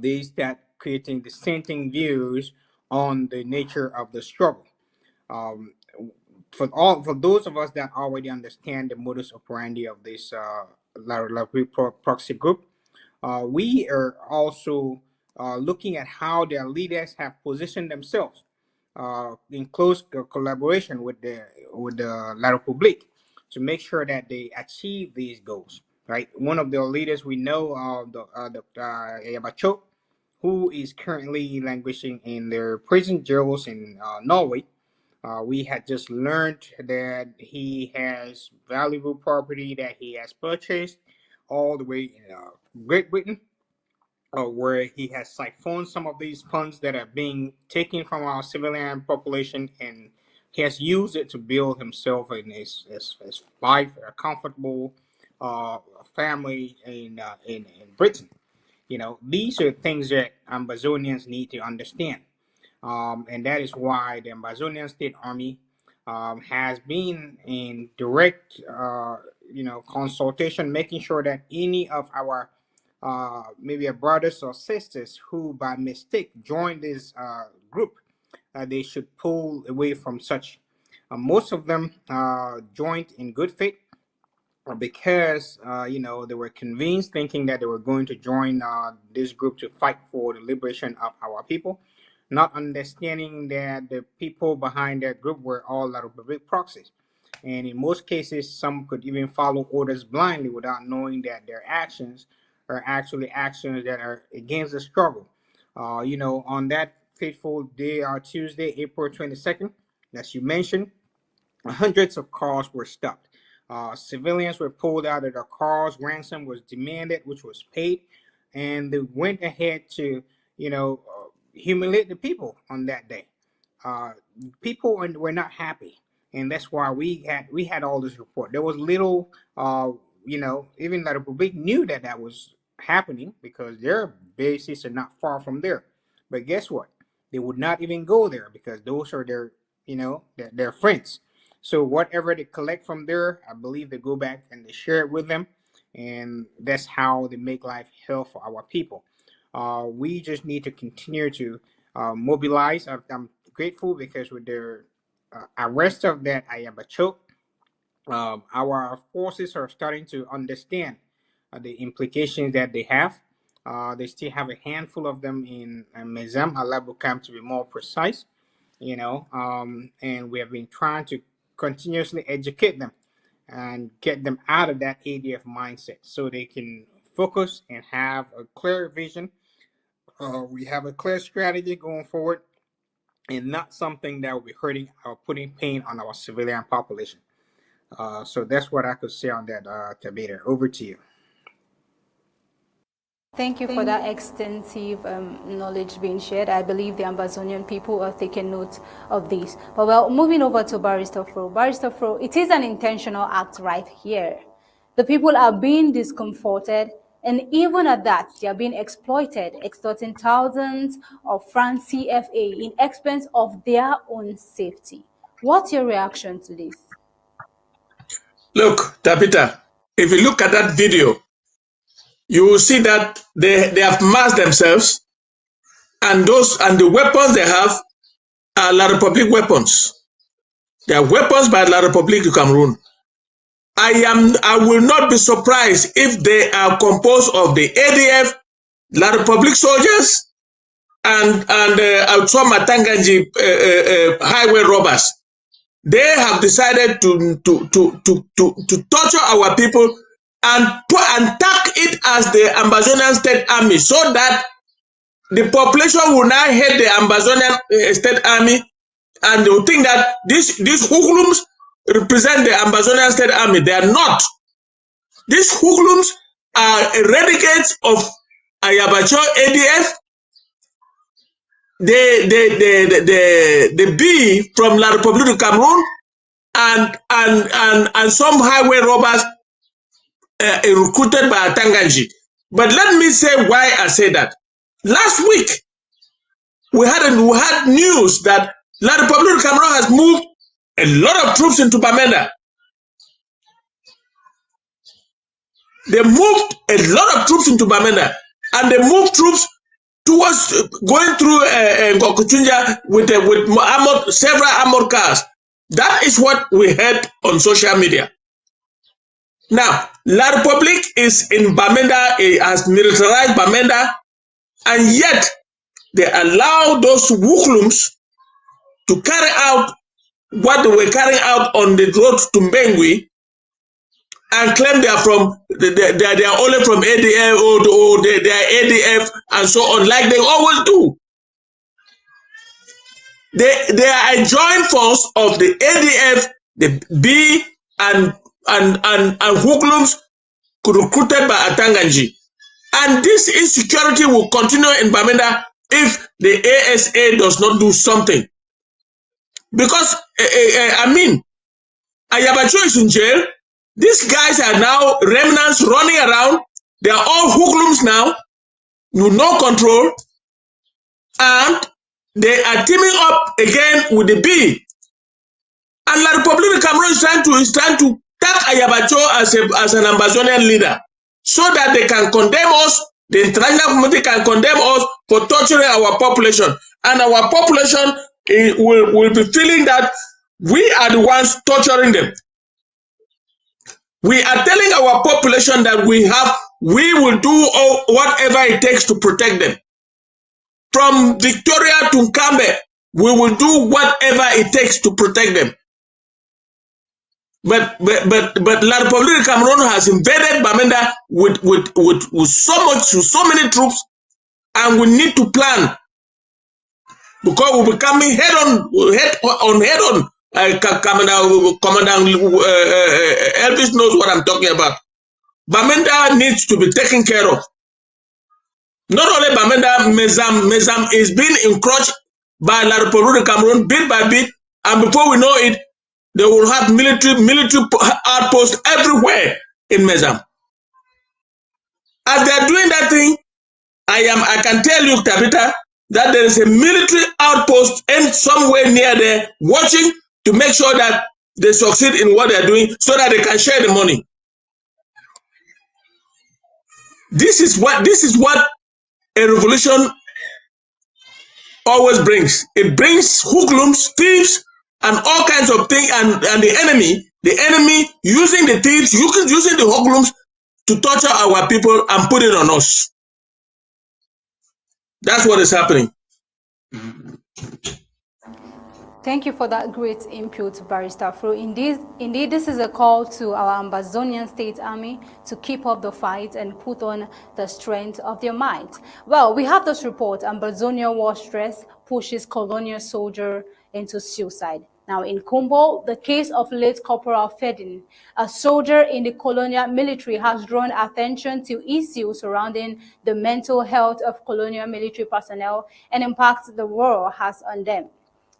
they start creating dissenting views on the nature of the struggle. Um, for those of us that already understand the modus operandi of this proxy group, we are also looking at how their leaders have positioned themselves in close collaboration with the La Republique to make sure that they achieve these goals. Right, one of the leaders we know, Yabacho, who is currently languishing in their prison jails in Norway. We had just learned that he has valuable property that he has purchased all the way in Great Britain, where he has siphoned some of these funds that are being taken from our civilian population, and he has used it to build himself and his life, a comfortable family in Britain. You know, these are things that Ambazonians need to understand. And that is why the Ambazonian State Army has been in direct, consultation, making sure that any of our maybe our brothers or sisters who by mistake join this group, they should pull away from such. Most of them joined in good faith because they were convinced, thinking that they were going to join this group to fight for the liberation of our people, not understanding that the people behind that group were all La Republic proxies. And in most cases, some could even follow orders blindly without knowing that their actions are actually actions that are against the struggle. On that fateful day, Tuesday, April 22nd, as you mentioned, hundreds of cars were stopped. Civilians were pulled out of their cars. Ransom was demanded, which was paid, and they went ahead to, humiliate the people on that day. People were not happy, and that's why we had all this report. There was little, even the Republic knew that was happening because their bases are not far from there. But guess what? They would not even go there because those are their friends. So whatever they collect from there, I believe they go back and they share it with them, and that's how they make life hell for our people. We just need to continue to mobilize. I'm grateful because with the arrest of that Ayabacho, our forces are starting to understand the implications that they have. They still have a handful of them in Mezam, Alabu camp to be more precise, and we have been trying to continuously educate them and get them out of that ADF mindset so they can focus and have a clear vision. We have a clear strategy going forward and not something that will be hurting or putting pain on our civilian population. So that's what I could say on that, Tabitha. Over to you. Thank you for that extensive knowledge being shared. I believe the Ambazonian people are taking note of this. But well, moving over to Barrister Fru. Barrister Fru, it is an intentional act right here. The people are being discomforted, and even at that, they are being exploited, extorting thousands of francs CFA in expense of their own safety. What's your reaction to this? Look, Tabitha, if you look at that video, you will see that they have masked themselves, and the weapons they have are La Republic weapons. They are weapons by La Republique du Cameroon. I will not be surprised if they are composed of the ADF, La Republique soldiers, and Altsoma Tanganji highway robbers. they have decided to torture our people and tag it as the Ambazonian State Army, so that the population will now hate the Ambazonian State Army, and they will think that these hoodlums represent the Ambazonian State Army. They are not. These hoodlums are renegades of Ayabacho ADF. The B from La République du Cameroon, and some highway robbers recruited by Tanganji. But let me say why I say that. Last week, we had news that La République du Cameroon has moved a lot of troops into Bamenda. They moved a lot of troops into Bamenda, and they moved troops towards going through Ngokuchunja with several armored cars. That is what we heard on social media. Now, La Republic is in Bamenda, it has militarized Bamenda, and yet they allow those Wuklums to carry out what they were carrying out on the road to Mbengui, and claim they are they are only from ADF, or they are ADF and so on, like they always do. They are a joint force of the ADF, the B, and Wuklums recruited by Atanganji. And this insecurity will continue in Bamenda if the ASA does not do something. Because, I mean, Ayabacho is in jail. These guys are now remnants running around. They are all hoodlums now, with no control. And they are teaming up again with the B. And La Republic of Cameroon is trying to tag Ayabacho as an Ambazonian leader, so that they can condemn us, the international community can condemn us for torturing our population. And our population will be feeling that we are the ones torturing them. We are telling our population that we will do whatever it takes to protect them. From Victoria to Kambe, we will do whatever it takes to protect them. But La Republic of Cameroon has invaded Bamenda with so many troops, and we need to plan, because we'll be coming head on. Commandant Elvis knows what I'm talking about. Bamenda needs to be taken care of. Not only Bamenda, Mezam is being encroached by La Republic of Cameroon bit by bit, and before we know it, they will have military outposts everywhere in Mezam. As they are doing that thing, I can tell you, Tabitha, that there is a military outpost in somewhere near there watching to make sure that they succeed in what they are doing, so that they can share the money. This is what a revolution always brings. It brings hoodlums, thieves, and all kinds of things, and the enemy using the thieves, using the hoodlums to torture our people and put it on us. That's what is happening. Thank you for that great input, Barrister Fru. Indeed, this is a call to our Ambazonian State Army to keep up the fight and put on the strength of their might. Well, we have this report: Ambazonia war stress pushes colonial soldier into suicide. Now, in Kumbo, the case of late Corporal Fedin, a soldier in the colonial military, has drawn attention to issues surrounding the mental health of colonial military personnel and impact the war has on them.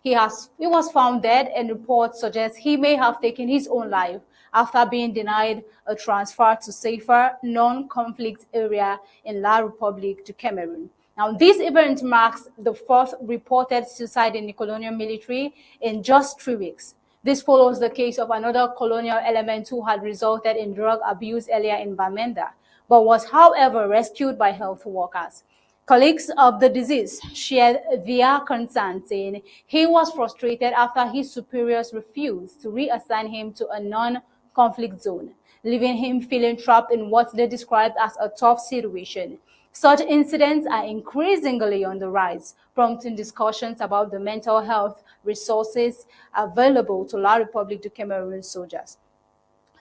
He was found dead, and reports suggest he may have taken his own life after being denied a transfer to safer, non-conflict area in La Republique du Cameroon. Now, this event marks the fourth reported suicide in the colonial military in just 3 weeks. This follows the case of another colonial element who had resulted in drug abuse earlier in Bamenda, but was, however, rescued by health workers. Colleagues of the deceased shared their concern, saying he was frustrated after his superiors refused to reassign him to a non-conflict zone, leaving him feeling trapped in what they described as a tough situation. Such incidents are increasingly on the rise, prompting discussions about the mental health resources available to La République du Cameroon soldiers.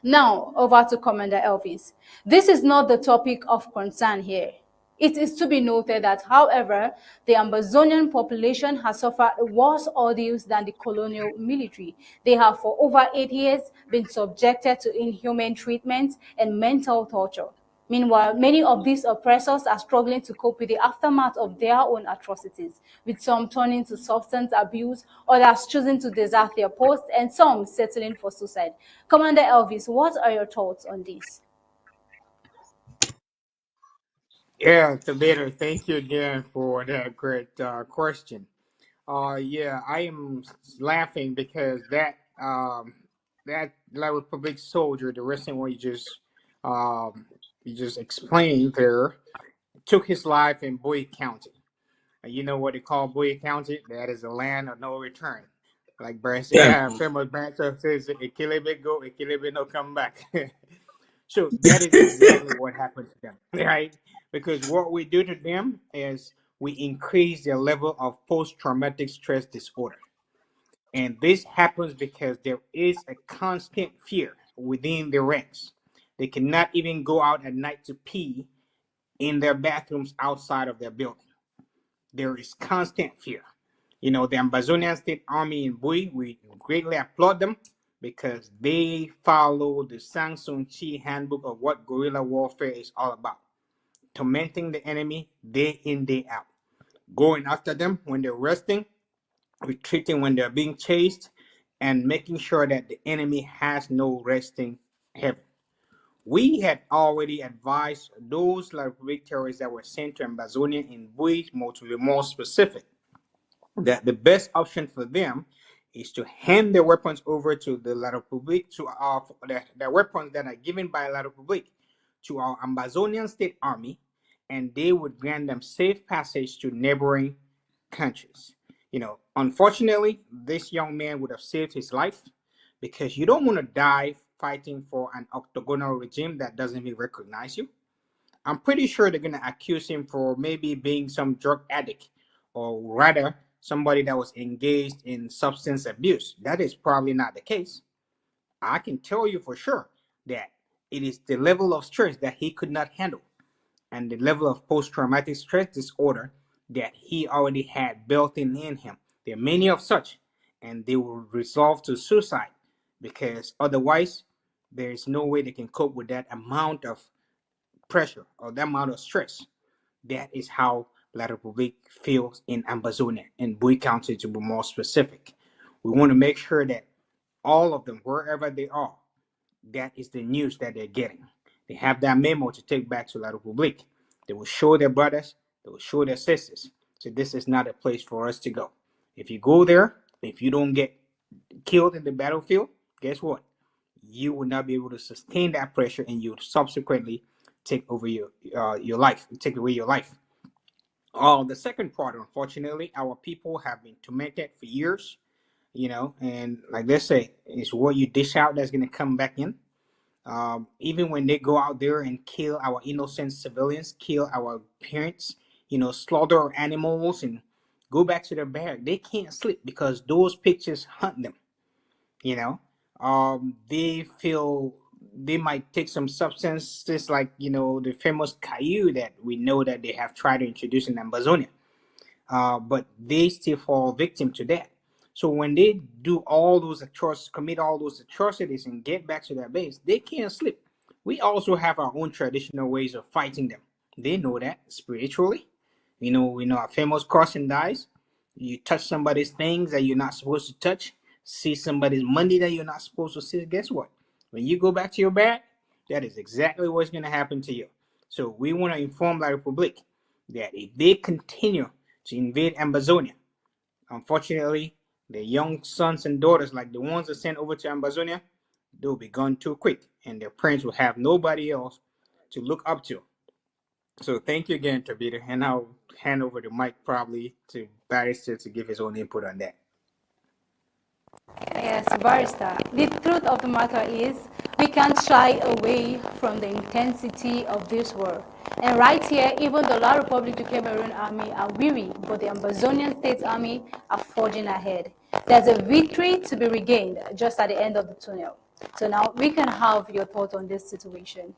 Now, over to Commander Elvis. This is not the topic of concern here. It is to be noted that, however, the Ambazonian population has suffered worse ordeals than the colonial military. They have for over 8 years been subjected to inhumane treatment and mental torture. Meanwhile, many of these oppressors are struggling to cope with the aftermath of their own atrocities, with some turning to substance abuse, others choosing to desert their posts, and some settling for suicide. Commander Elvis, what are your thoughts on this? Yeah, Tabitha, thank you again for that great question. Yeah, I am laughing because that La Republic soldier, the recent one you just explained there, took his life in Bowie County. And you know what they call Bowie County? That is a land of no return. Like Yeah. Mbeseha, famous banter says, "Ekilebe go, Ekilebe no come back." So that is exactly what happened to them, right? Because what we do to them is we increase their level of post-traumatic stress disorder. And this happens because there is a constant fear within the ranks. They cannot even go out at night to pee in their bathrooms outside of their building. There is constant fear. You know, the Ambazonian State Army in Bui, we greatly applaud them because they follow the Sang Suu Kyi handbook of what guerrilla warfare is all about. Tormenting the enemy day in, day out. Going after them when they're resting, retreating when they're being chased, and making sure that the enemy has no resting heaven. We had already advised those Republic terrorists that were sent to Ambazonia in Bui, to be more specific, that the best option for them is to hand their weapons over to the La Republique, to our the weapons that are given by La Republique to our Ambazonian State Army, and they would grant them safe passage to neighboring countries. You know, unfortunately, this young man would have saved his life because you don't want to die fighting for an octagonal regime that doesn't even recognize you. I'm pretty sure they're going to accuse him for maybe being some drug addict, or rather, somebody that was engaged in substance abuse. That is probably not the case. I can tell you for sure that it is the level of stress that he could not handle and the level of post-traumatic stress disorder that he already had built in him. There are many of such, and they will resolve to suicide because otherwise there is no way they can cope with that amount of pressure or that amount of stress. That is how La Republique feels in Ambazonia, in Bui County to be more specific. We want to make sure that all of them, wherever they are, that is the news that they're getting. They have that memo to take back to La Republique. They will show their brothers, they will show their sisters. So this is not a place for us to go. If you go there, if you don't get killed in the battlefield, guess what? You will not be able to sustain that pressure, and you subsequently take over your life, take away your life. The second part, unfortunately, our people have been tormented for years, you know, and like they say, it's what you dish out that's going to come back in. Even when they go out there and kill our innocent civilians, kill our parents, you know, slaughter our animals and go back to their barrack, they can't sleep because those pictures hunt them, you know. They feel they might take some substances like, you know, the famous Caillou that we know that they have tried to introduce in Ambazonia, but they still fall victim to that. So when they do all those atrocities, commit all those atrocities, and get back to their base, they can't sleep. We also have our own traditional ways of fighting them. They know that spiritually. You know, we know our famous crossing dies. You touch somebody's things that you're not supposed to touch, see somebody's money that you're not supposed to see. Guess what? When you go back to your bag, that is exactly what's going to happen to you. So we want to inform La Republique that if they continue to invade Ambazonia, unfortunately, their young sons and daughters, like the ones that sent over to Ambazonia, they'll be gone too quick, and their parents will have nobody else to look up to. So thank you again, Tabitha, and I'll hand over the mic probably to Barrister to give his own input on that. Yes, Barrister. The truth of the matter is we can't shy away from the intensity of this war. And right here, even the La Republic du Cameroon army are weary, but the Ambazonian State Army are forging ahead. There's a victory to be regained just at the end of the tunnel. So now we can have your thoughts on this situation.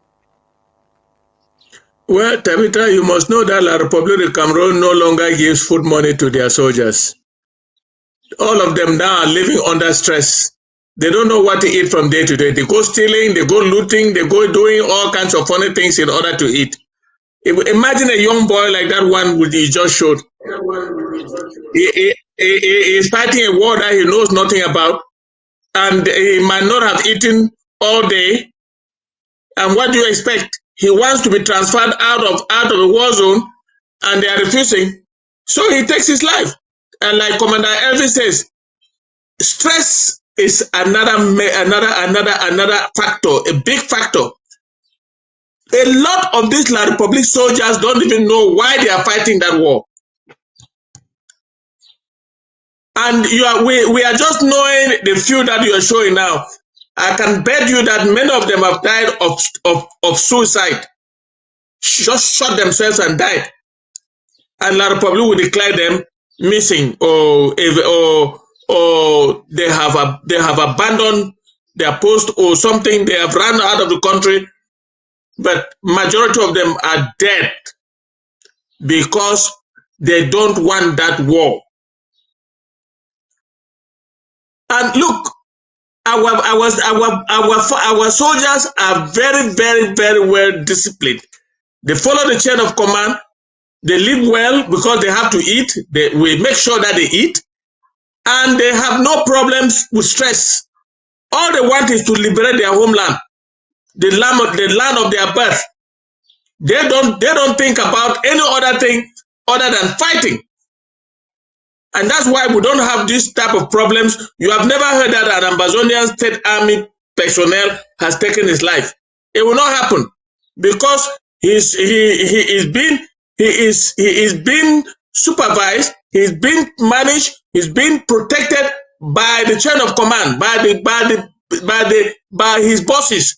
Well, Tabitha, you must know that La Republic of Cameroon no longer gives food money to their soldiers. All of them now are living under stress. They don't know what to eat from day to day. They go stealing, they go looting, they go doing all kinds of funny things in order to eat. Imagine a young boy like that one you just showed. He is fighting a war that he knows nothing about, and he might not have eaten all day. And what do you expect? He wants to be transferred out of the war zone, and they are refusing. So he takes his life. And like Commander Elvis says, stress is another factor, a big factor. A lot of these La Republic soldiers don't even know why they are fighting that war. And we are just knowing the few that you are showing now. I can bet you that many of them have died of suicide. Just shot themselves and died. And La Republic will declare them missing, or they have abandoned their post or something. They have run out of the country. But majority of them are dead because they don't want that war. And look, our soldiers are very, very, very well disciplined. They follow the chain of command. They live well because they have to eat. We make sure that they eat. And they have no problems with stress. All they want is to liberate their homeland, the land of their birth. They don't think about any other thing other than fighting. And that's why we don't have this type of problems. You have never heard that an Ambazonian State Army personnel has taken his life. It will not happen because he is being supervised, he's being managed, he's being protected by the chain of command, by his bosses,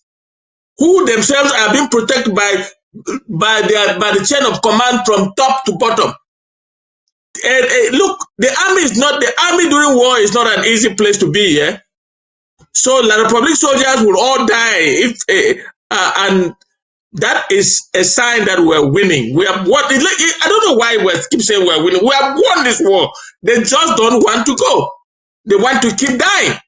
who themselves are being protected by the chain of command from top to bottom. Look, the army during war is not an easy place to be. Yeah? So La Republic soldiers will all die and that is a sign that we're winning. We have won. I don't know why we keep saying we're winning. We have won this war. They just don't want to go. They want to keep dying.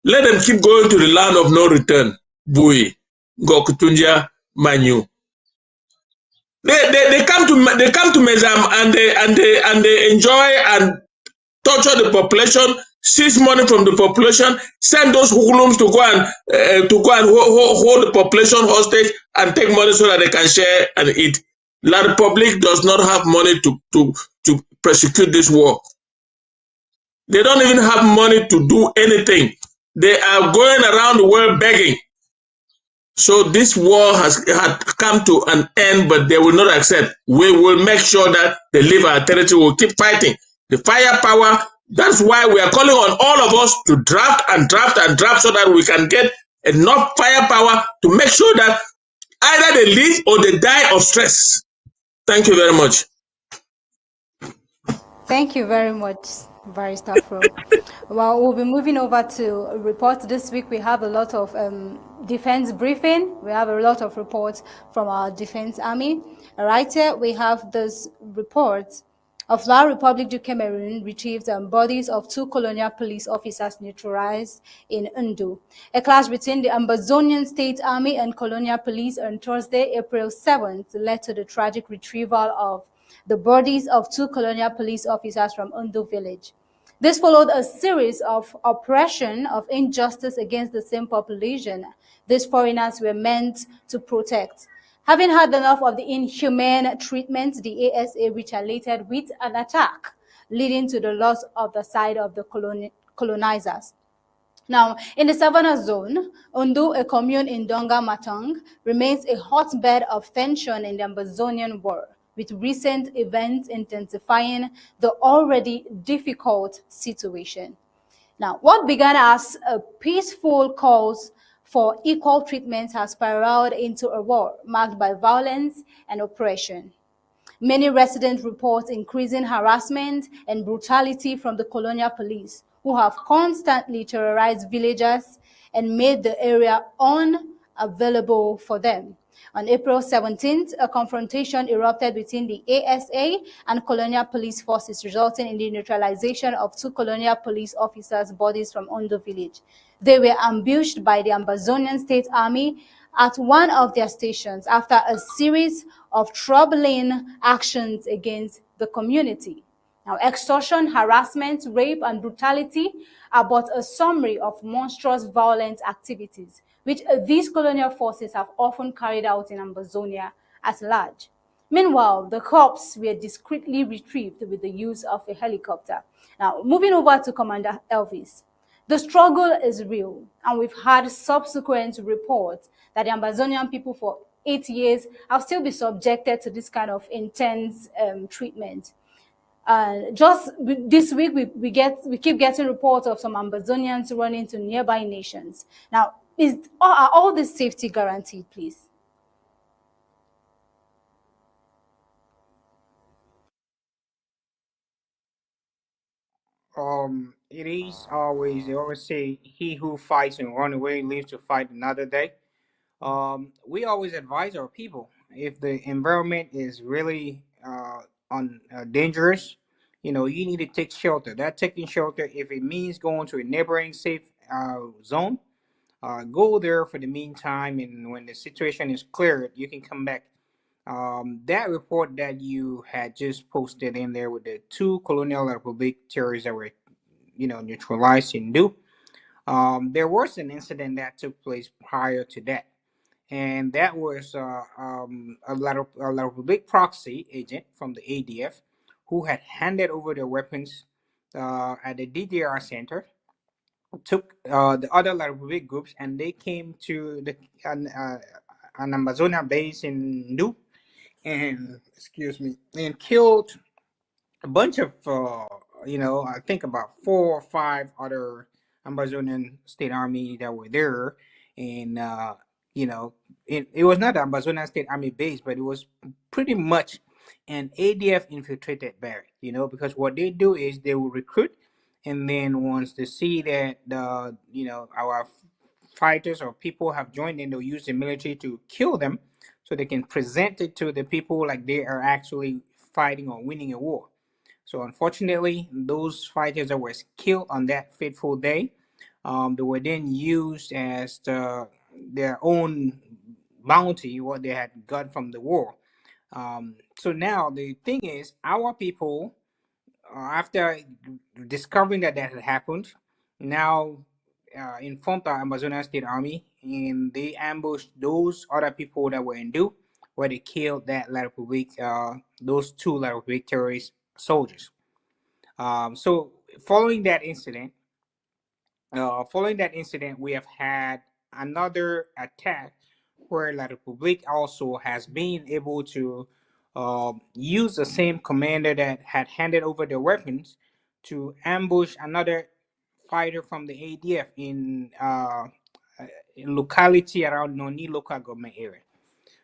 Let them keep going to the land of no return. Bui, Gokutunja, Manu. They come to Mbeseha and they enjoy and torture the population, seize money from the population, send those hoodlums to go and hold the population hostage and take money so that they can share and eat. La Republic does not have money to prosecute this war. They don't even have money to do anything. They are going around the world begging. So this war had come to an end, but they will not accept. We will make sure that they leave our territory. We'll keep fighting. The firepower, that's why we are calling on all of us to draft and draft and draft so that we can get enough firepower to make sure that either they live or they die of stress. Thank you very much. Thank you very much, Barrister Fru. Well, we'll be moving over to reports. This week we have a lot of defense briefing. We have a lot of reports from our defense army. Right here we have this report of La Republic du Cameroon retrieved bodies of 2 colonial police officers neutralized in Undu. A clash between the Ambazonian State Army and colonial police on Thursday, April 7th, led to the tragic retrieval of the bodies of 2 colonial police officers from Undu village. This followed a series of oppression of injustice against the same population these foreigners were meant to protect. Having had enough of the inhumane treatment, the ASA retaliated with an attack, leading to the loss of the side of the colonizers. Now, in the Savannah Zone, Undu, a commune in Donga Matang, remains a hotbed of tension in the Ambazonian War, with recent events intensifying the already difficult situation. Now, what began as a peaceful calls for equal treatment has spiraled into a war marked by violence and oppression. Many residents report increasing harassment and brutality from the colonial police, who have constantly terrorized villagers and made the area unavailable for them. On April 17th, a confrontation erupted between the ASA and colonial police forces, resulting in the neutralization of 2 colonial police officers' bodies from Ondo village. They were ambushed by the Ambazonian State Army at one of their stations after a series of troubling actions against the community. Now, extortion, harassment, rape, and brutality are but a summary of monstrous violent activities which these colonial forces have often carried out in Ambazonia at large. Meanwhile, the corpses were discreetly retrieved with the use of a helicopter. Now, moving over to Commander Elvis. The struggle is real, and we've had subsequent reports that the Ambazonian people for 8 years have still been subjected to this kind of intense treatment. Just this week, we keep getting reports of some Ambazonians running to nearby nations. Now, are all this safety guaranteed, please? It is always, they always say, he who fights and run away lives to fight another day. We always advise our people, if the environment is really dangerous, you need to take shelter. That taking shelter, if it means going to a neighboring safe zone, go there for the meantime, and when the situation is cleared, you can come back. That report that you had just posted in there with the 2 colonial republic territories that were, neutralized in Du. There was an incident that took place prior to that, and that was a republic proxy agent from the ADF who had handed over their weapons at the DDR center, took the other La Republic groups, and they came to an Amazonia base in Du, and and killed a bunch of I think about 4 or 5 other Amazonian State Army that were there, and it was not the Amazonian State Army base, but it was pretty much an ADF infiltrated barrack. Because what they do is they will recruit, and then once they see that our fighters or people have joined in, they'll use the military to kill them, so they can present it to the people like they are actually fighting or winning a war. So unfortunately, those fighters that were killed on that fateful day, they were then used as their own bounty, what they had got from the war. So now the thing is, our people, after discovering that had happened, now informed our Amazonian State Army, and they ambushed those other people that were in Du, where they killed that La Republique, those 2 La Republique terrorist soldiers. So following that incident, we have had another attack where La Republique also has been able to use the same commander that had handed over their weapons to ambush another fighter from the ADF in locality around Noni local government area.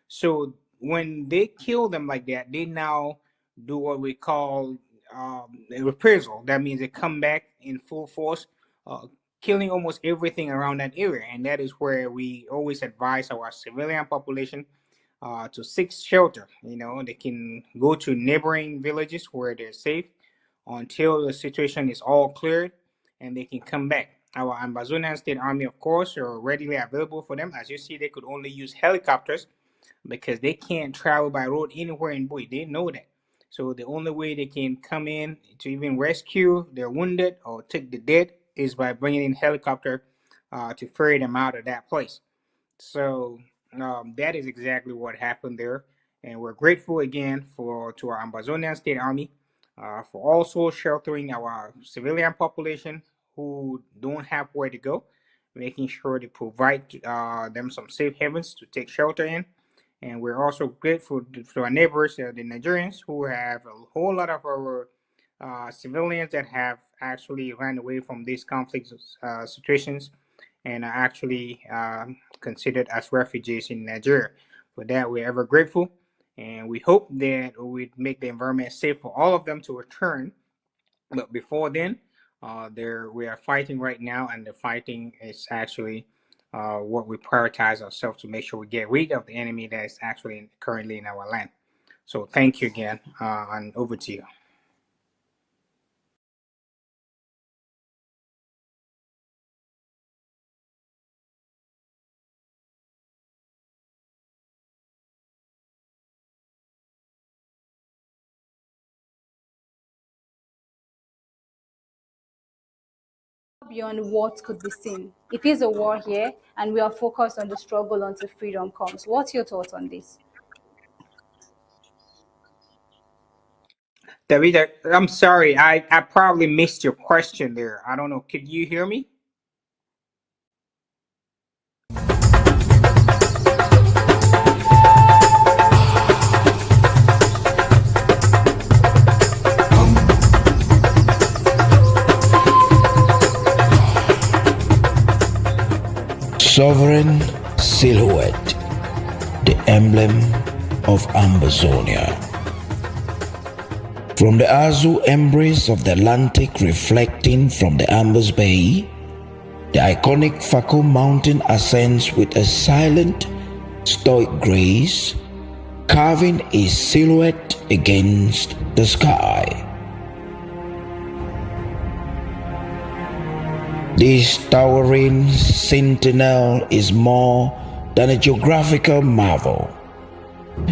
So when they kill them like that, they now do what we call a reprisal. That means they come back in full force, killing almost everything around that area. And that is where we always advise our civilian population to seek shelter. They can go to neighboring villages where they're safe until the situation is all cleared, and they can come back. Our Ambazonian State Army, of course, are readily available for them. As you see, they could only use helicopters because they can't travel by road anywhere in Boy. They know that. So the only way they can come in to even rescue their wounded or take the dead is by bringing in helicopter to ferry them out of that place. So that is exactly what happened there, and we're grateful again to our Ambazonian State Army for also sheltering our civilian population who don't have where to go, making sure they provide them some safe havens to take shelter in. And we're also grateful to our neighbors, the Nigerians, who have a whole lot of our civilians that have actually ran away from these conflict situations and are actually considered as refugees in Nigeria. For that, we're ever grateful, and we hope that we make the environment safe for all of them to return. But before then, we are fighting right now, and the fighting is actually what we prioritize ourselves to make sure we get rid of the enemy that is actually currently in our land. So thank you again, and over to you. Beyond what could be seen. It is a war here, and we are focused on the struggle until freedom comes. What's your thoughts on this? David, I'm sorry, I probably missed your question there. I don't know. Could you hear me? Sovereign silhouette, the emblem of Ambazonia. From the azure embrace of the Atlantic reflecting from the Ambas Bay, the iconic Fako Mountain ascends with a silent, stoic grace, carving a silhouette against the sky. This towering sentinel is more than a geographical marvel.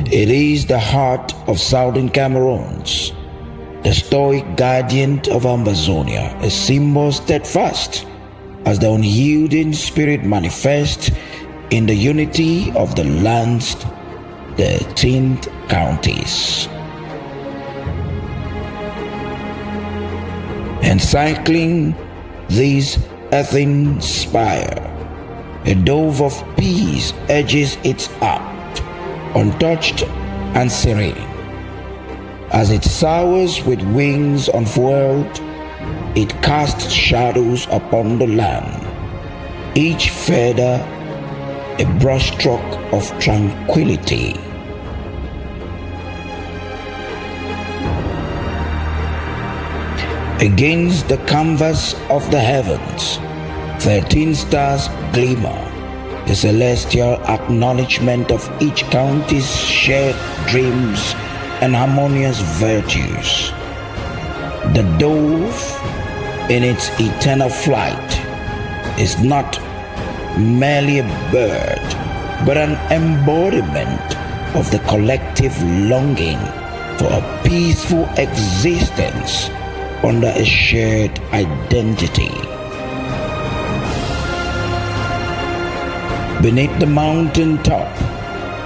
It is the heart of southern Cameroons, the stoic guardian of Ambazonia, a symbol steadfast as the unyielding spirit manifests in the unity of the land's 13 counties. Encircling this earthen spire, a dove of peace edges its arc, untouched and serene. As it soars with wings unfurled, it casts shadows upon the land, each feather a brushstroke of tranquility. Against the canvas of the heavens, 13 stars glimmer, a celestial acknowledgement of each county's shared dreams and harmonious virtues. The dove, in its eternal flight, is not merely a bird, but an embodiment of the collective longing for a peaceful existence under a shared identity. Beneath the mountain top,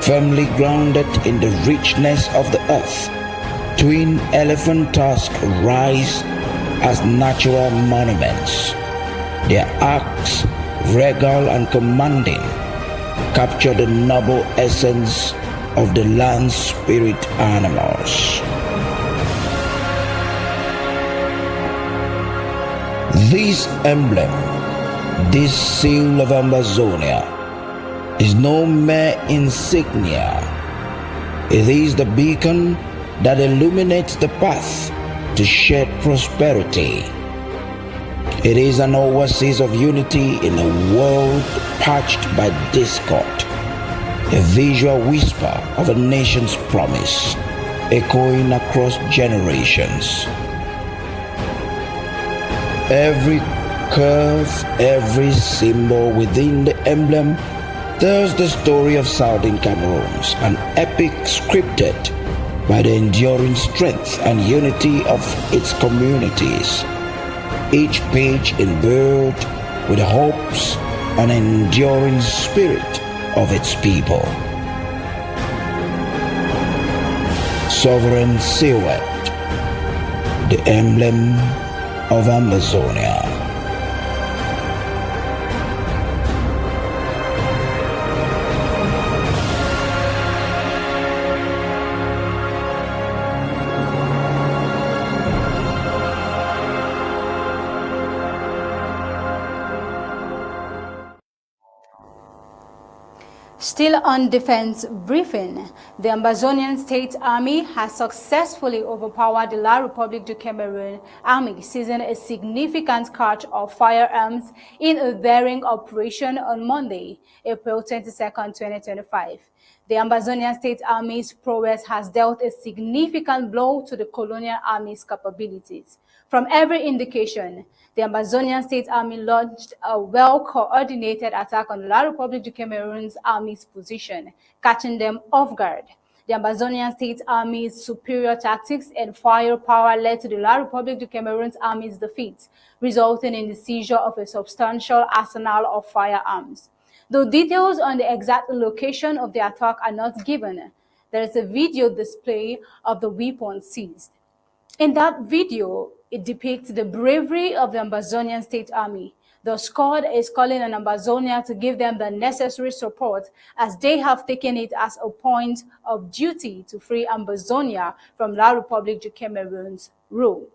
firmly grounded in the richness of the earth, twin elephant tusks rise as natural monuments. Their arcs, regal and commanding, capture the noble essence of the land spirit animals. This emblem, this seal of Ambazonia, is no mere insignia. It is the beacon that illuminates the path to shared prosperity. It is an oasis of unity in a world parched by discord, a visual whisper of a nation's promise, echoing across generations. Every curve, every symbol within the emblem tells the story of Southern Cameroons, an epic scripted by the enduring strength and unity of its communities. Each page imbued with the hopes and enduring spirit of its people. Sovereign silhouette, the emblem of Ambazonia. Still on defense briefing, the Ambazonian State Army has successfully overpowered the La République du Cameroon Army, seizing a significant cache of firearms in a daring operation on Monday, April 22nd, 2025. The Ambazonian State Army's prowess has dealt a significant blow to the colonial army's capabilities. From every indication, the Ambazonian State Army launched a well-coordinated attack on La République du Cameroon's army's position, catching them off guard. The Ambazonian State Army's superior tactics and firepower led to the La République du Cameroon's army's defeat, resulting in the seizure of a substantial arsenal of firearms. Though details on the exact location of the attack are not given, there is a video display of the weapons seized. In that video, it depicts the bravery of the Ambazonian State Army. The squad is calling on Ambazonia to give them the necessary support, as they have taken it as a point of duty to free Ambazonia from La République du Cameroon's rule.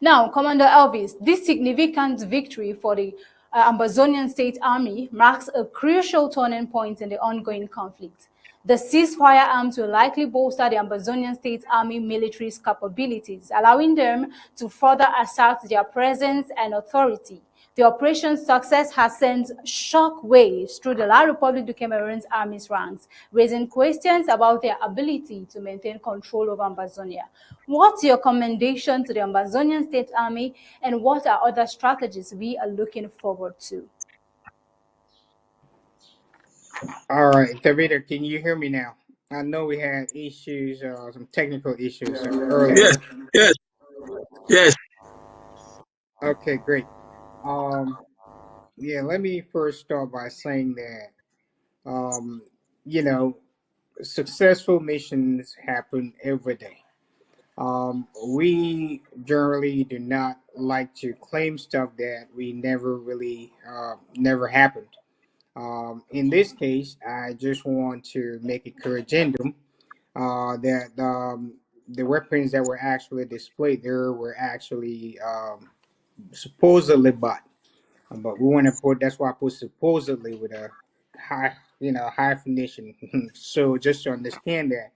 Now, Commander Elvis, this significant victory for the Ambazonian State Army marks a crucial turning point in the ongoing conflict. The seized firearms will likely bolster the Ambazonian State Army military's capabilities, allowing them to further assert their presence and authority. The operation's success has sent shockwaves through the La République du Cameroon's army's ranks, raising questions about their ability to maintain control over Ambazonia. What's your commendation to the Ambazonian State Army, and what are other strategies we are looking forward to? All right, Tavita, can you hear me now? I know we had issues, some technical issues earlier. Yes, yes, yes. Okay, great. Yeah, let me first start by saying that, you know, successful missions happen every day. We generally do not like to claim stuff that we never really, never happened. In this case, I just want to make a corrigendum that the weapons that were actually displayed there were actually supposedly bought. But we want to put, that's why I put supposedly with a hyphenation. So just to understand that,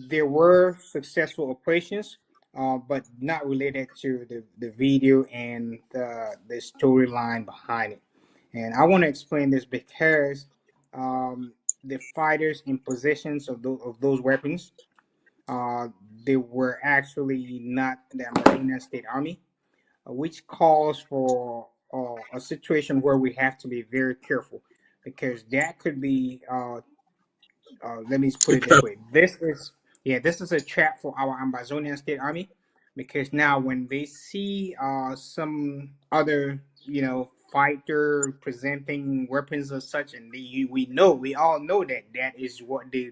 there were successful operations, but not related to the video and the storyline behind it. And I want to explain this because the fighters in possessions of those weapons, they were actually not the Amazonian State Army, which calls for a situation where we have to be very careful, because that could be let me put it this way. This is a trap for our Ambazonian State Army, because now when they see some other fighter presenting weapons or such, and we all know that that is what they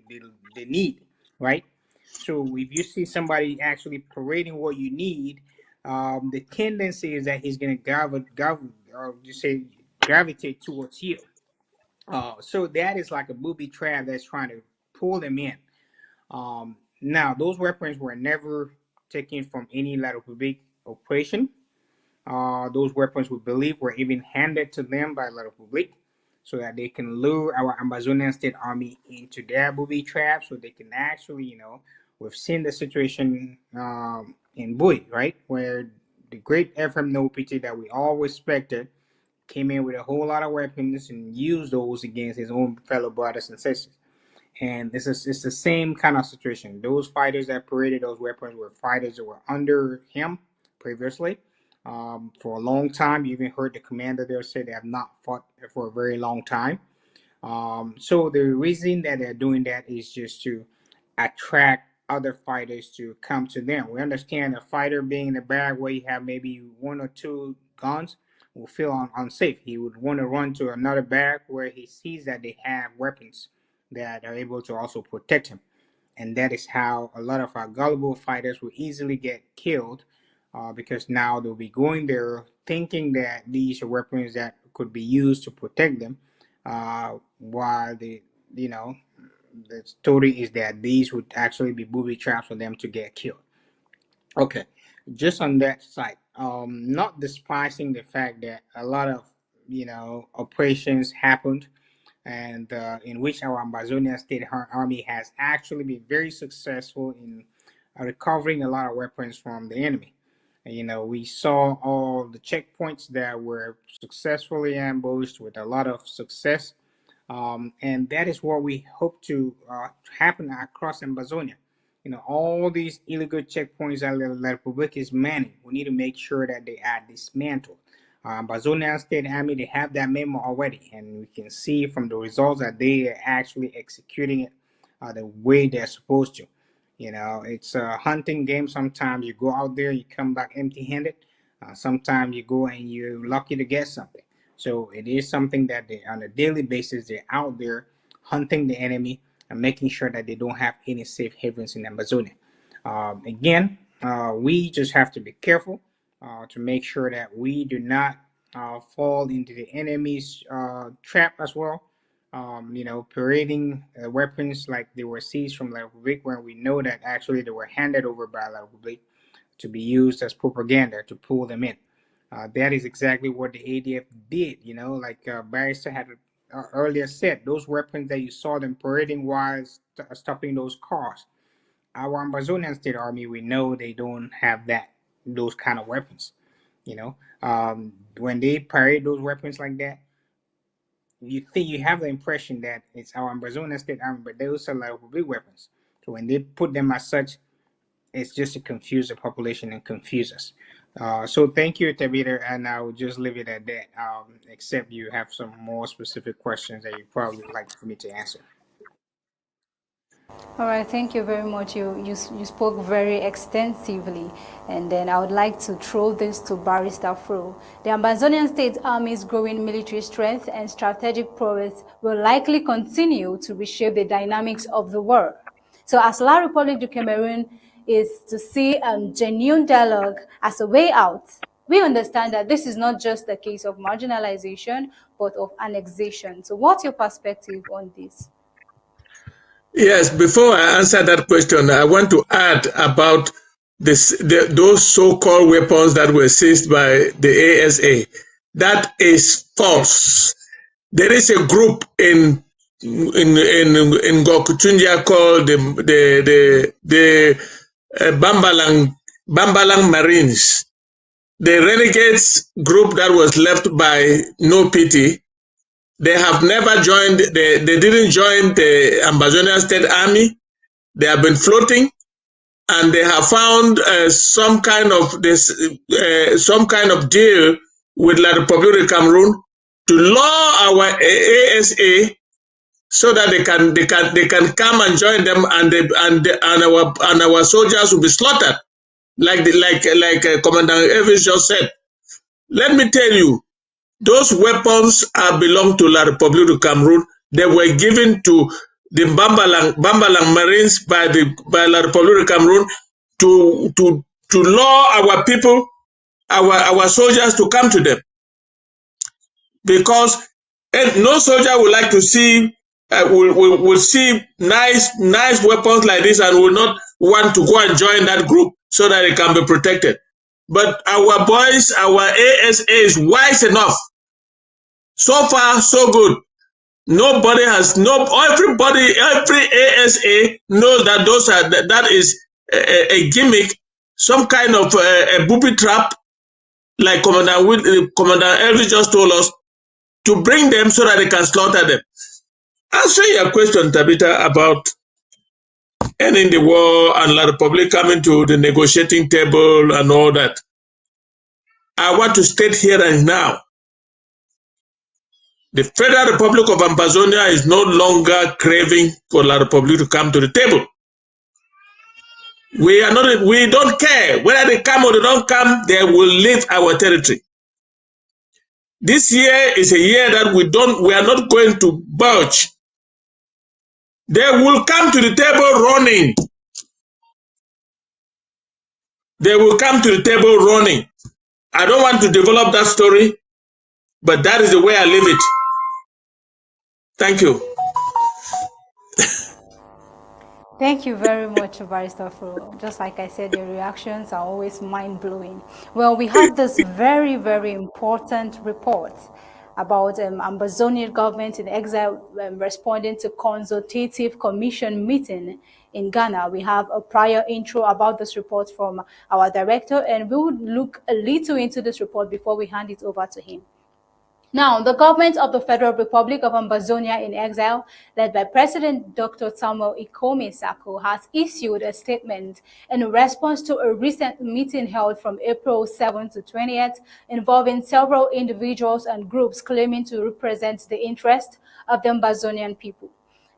need, right? So if you see somebody actually parading what you need, the tendency is that he's going to gravitate towards you. So that is like a booby trap that's trying to pull them in. Now, those weapons were never taken from any La République operation. Those weapons, we believe, were even handed to them by La République so that they can lure our Ambazonian State Army into their booby trap, so they can actually, we've seen the situation in Bui, right, where the great FM NOPT that we all respected came in with a whole lot of weapons and used those against his own fellow brothers and sisters. And it's the same kind of situation. Those fighters that paraded those weapons were fighters that were under him previously. For a long time, you even heard the commander there say they have not fought for a very long time. So the reason that they're doing that is just to attract other fighters to come to them. We understand a fighter being in a bag where you have maybe one or two guns will feel unsafe. He would want to run to another barrack where he sees that they have weapons that are able to also protect him. And that is how a lot of our gullible fighters will easily get killed, because now they'll be going there thinking that these are weapons that could be used to protect them, while the story is that these would actually be booby traps for them to get killed. Okay, just on that side, not despising the fact that a lot of operations happened, and in which our Ambazonia State Army has actually been very successful in recovering a lot of weapons from the enemy. We saw all the checkpoints that were successfully ambushed with a lot of success. And that is what we hope to happen across Ambazonia. All these illegal checkpoints that La Republic is manning, we need to make sure that they are dismantled. Ambazonia State Army, they have that memo already, and we can see from the results that they are actually executing it the way they're supposed to. It's a hunting game. Sometimes you go out there, you come back empty-handed. Sometimes you go and you're lucky to get something. So it is something that they, on a daily basis, they're out there hunting the enemy and making sure that they don't have any safe havens in Ambazonia. Again, we just have to be careful to make sure that we do not fall into the enemy's trap as well. Parading weapons like they were seized from La Republique, when we know that actually they were handed over by La Republique to be used as propaganda to pull them in. That is exactly what the ADF did. Like Barrister had earlier said, those weapons that you saw them parading while stopping those cars. Our Ambazonian State Army, we know they don't have those kind of weapons. When they parade those weapons like that, you have the impression that it's our Ambazonian State Army, but those are like big weapons. So when they put them as such, it's just to confuse the population and confuse us. So thank you, Tabitha, and I will just leave it at that, except you have some more specific questions that you probably would like for me to answer. All right, thank you very much. You spoke very extensively, and then I would like to throw this to Barrister Fru. The Ambazonian State Army's growing military strength and strategic prowess will likely continue to reshape the dynamics of the war. So as La République du Cameroon is to see genuine dialogue as a way out, we understand that this is not just a case of marginalization, but of annexation. So what's your perspective on this? Yes, before I answer that question, I want to add about those so-called weapons that were seized by the ASA. That is false. There is a group in Gokutunja called the Bambalang Marines. The renegades group that was left by No Pity. They have never joined, they didn't join the Ambazonia State Army. They have been floating, and they have found some kind of deal with La République du Cameroon to lure our ASA so that they can come and join them, and our soldiers will be slaughtered, like Commandant Elvis just said. Let me tell you, those weapons belong to La République du Cameroon. They were given to the Bambalang Marines by La République du Cameroon to lure our people, our soldiers to come to them. Because no soldier would like to see will see nice weapons like this and will not want to go and join that group so that it can be protected. But our boys, our ASA is wise enough. So far, so good. Every ASA knows that that is a gimmick, some kind of a booby trap, like Commandant Elvis just told us, to bring them so that they can slaughter them. Answer your question, Tabitha, about ending the war and La République coming to the negotiating table and all that. I want to state here and now, the Federal Republic of Ambazonia is no longer craving for La République to come to the table. We don't care whether they come or they don't come, they will leave our territory. This year is a year that we are not going to budge. They will come to the table running. They will come to the table running. I don't want to develop that story, but that is the way I live it. Thank you. Thank you very much, Barrister Fru. Just like I said, your reactions are always mind-blowing. Well, we have this very, very important report about Ambazonian government in exile responding to Consultative Commission meeting in Ghana. We have a prior intro about this report from our director, and we would look a little into this report before we hand it over to him. Now, the government of the Federal Republic of Ambazonia in exile, led by President Dr. Samuel Ikome Sako, has issued a statement in response to a recent meeting held from April 7 to 20th involving several individuals and groups claiming to represent the interest of the Ambazonian people.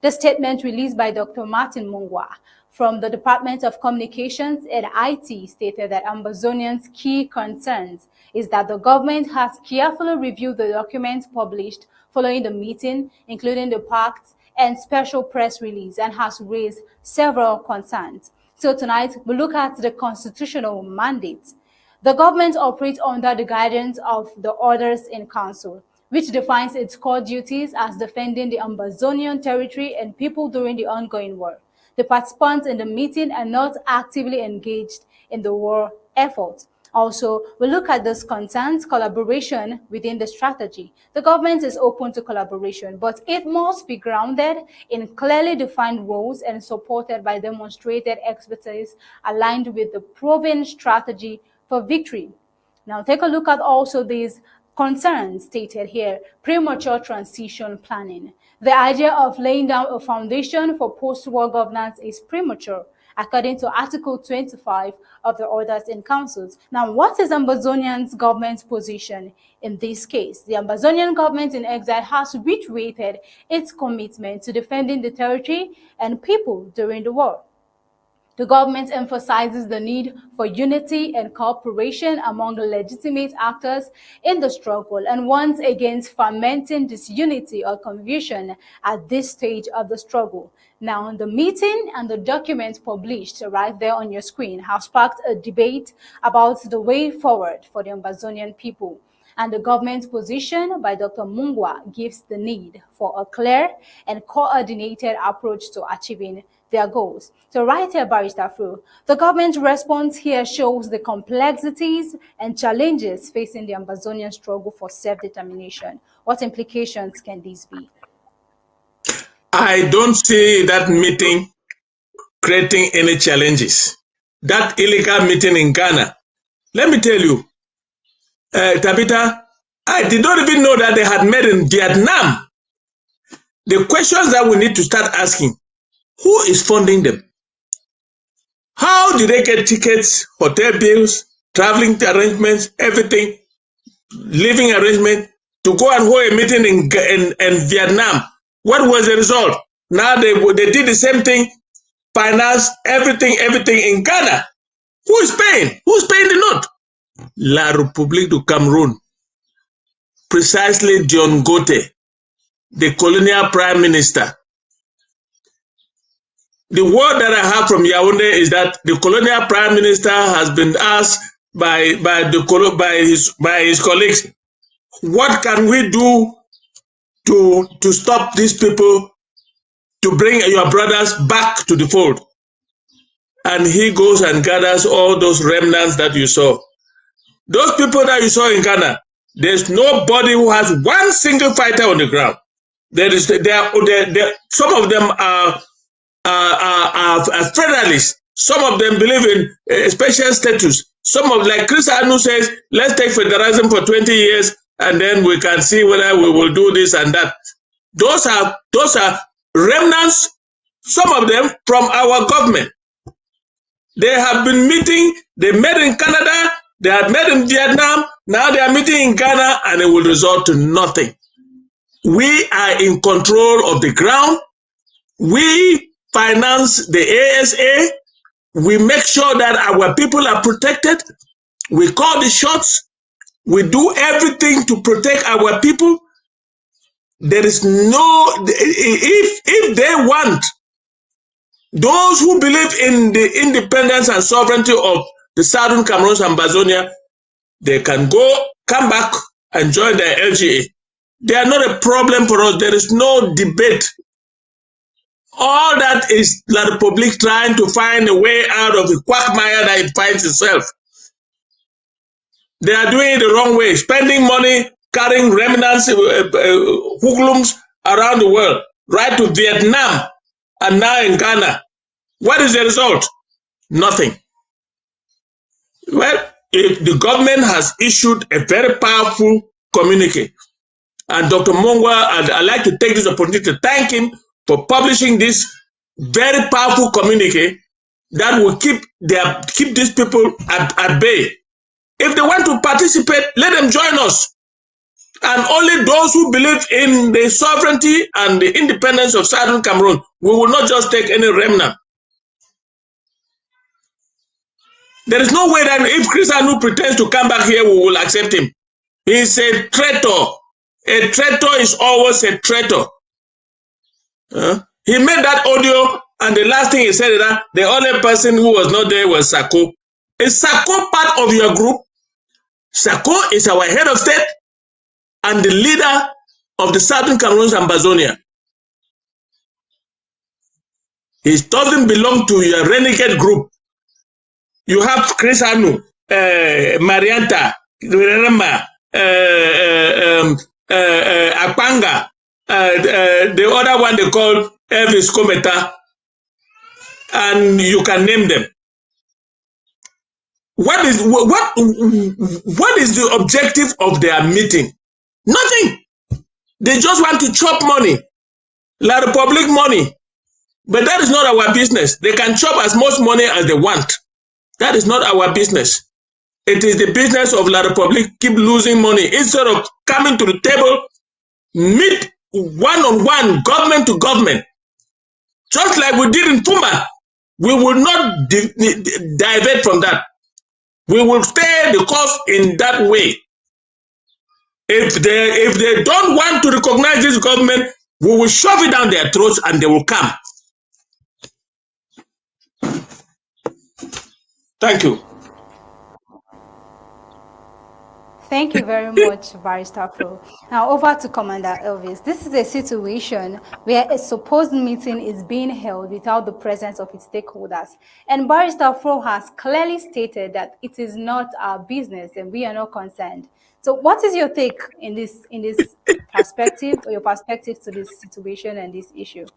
The statement released by Dr. Martin Mungwa from the Department of Communications and IT stated that Ambazonians' key concerns is that the government has carefully reviewed the documents published following the meeting, including the pact and special press release, and has raised several concerns. So tonight, we look at the constitutional mandate. The government operates under the guidance of the Orders in Council, which defines its core duties as defending the Ambazonian territory and people during the ongoing war. The participants in the meeting are not actively engaged in the war effort. Also, we look at this concerns collaboration within the strategy. The government is open to collaboration, but it must be grounded in clearly defined roles and supported by demonstrated expertise aligned with the proven strategy for victory. Now, take a look at also these concerns stated here: premature transition planning. The idea of laying down a foundation for post-war governance is premature, according to Article 25 of the Orders in Councils. Now, what is Ambazonian's government's position in this case? The Ambazonian government in exile has reiterated its commitment to defending the territory and people during the war. The government emphasizes the need for unity and cooperation among legitimate actors in the struggle and warns against fomenting disunity or confusion at this stage of the struggle. Now, the meeting and the documents published right there on your screen have sparked a debate about the way forward for the Ambazonian people. And the government's position by Dr. Mungwa gives the need for a clear and coordinated approach to achieving their goals. So right here, Barrister Fru, the government's response here shows the complexities and challenges facing the Ambazonian struggle for self-determination. What implications can these be? I don't see that meeting creating any challenges. That illegal meeting in Ghana, let me tell you, Tabitha, I did not even know that they had met in Vietnam. The questions that we need to start asking: who is funding them? How did they get tickets, hotel bills, traveling arrangements, everything, living arrangement to go and hold a meeting in Vietnam? What was the result? Now they did the same thing, finance, everything in Ghana. Who is paying? Who's paying the note? La République du Cameroon. Precisely John Gote, the colonial prime minister. The word that I have from Yaoundé is that the colonial prime minister has been asked by his colleagues, what can we do to stop these people, to bring your brothers back to the fold? And he goes and gathers all those remnants that you saw. Those people that you saw in Ghana, there's nobody who has one single fighter on the ground. Some of them are federalists. Some of them believe in special status. Some of, like Chris Anu says, let's take federalism for 20 years and then we can see whether we will do this and that. Those are remnants, some of them from our government. They have been meeting, they met in Canada, they have met in Vietnam, now they are meeting in Ghana, and it will result to nothing. We are in control of the ground. We finance the ASA. We make sure that our people are protected. We call the shots. We do everything to protect our people. There is no, if they want, those who believe in the independence and sovereignty of the Southern Cameroons and Ambazonia, they can come back and join the LGA. They are not a problem for us. There is no debate. All that is La République trying to find a way out of the quagmire that it finds itself. They are doing it the wrong way, spending money carrying remnants, hoodlums around the world, right to Vietnam and now in Ghana. What is the result? Nothing. Well, if the government has issued a very powerful communique, and Dr. Mongwa, I'd like to take this opportunity to thank him for publishing this very powerful communique that will keep these people at bay. If they want to participate, let them join us. And only those who believe in the sovereignty and the independence of Southern Cameroon, we will not just take any remnant. There is no way that if Chris Anu pretends to come back here, we will accept him. He's a traitor. A traitor is always a traitor. He made that audio, and the last thing he said is that the only person who was not there was Sako. Is Sako part of your group? Sako is our head of state and the leader of the Southern Cameroon's Ambazonia. He doesn't belong to your renegade group. You have Chris Anu, Marianta, Rema, Akpanga, the other one they call Elvis Kometa, and you can name them. What is the objective of their meeting? Nothing. They just want to chop money, La Republic money. But that is not our business. They can chop as much money as they want. That is not our business. It is the business of La Republic keep losing money. Instead of coming to the table, meet one-on-one, government to government. Just like we did in Puma. We will not divert from that. We will stay the course in that way. If they don't want to recognize this government, we will shove it down their throats and they will come. Thank you. Thank you very much, Barrister Fru. Now over to Commander Elvis. This is a situation where a supposed meeting is being held without the presence of its stakeholders. And Barrister Fru has clearly stated that it is not our business and we are not concerned. So what is your take in this perspective, or your perspective to this situation and this issue?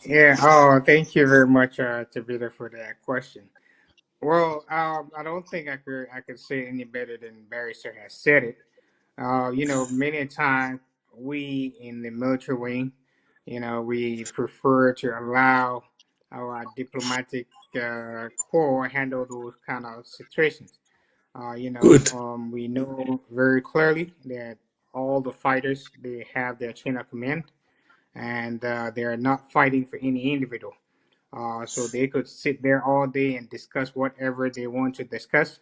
Yeah. Oh, thank you very much, Tabitha, for that question. Well, I don't think I could say any better than Barrister has said it. Many times we in the military wing, we prefer to allow our diplomatic corps handle those kind of situations. We know very clearly that all the fighters, they have their chain of command, and they are not fighting for any individual. So they could sit there all day and discuss whatever they want to discuss.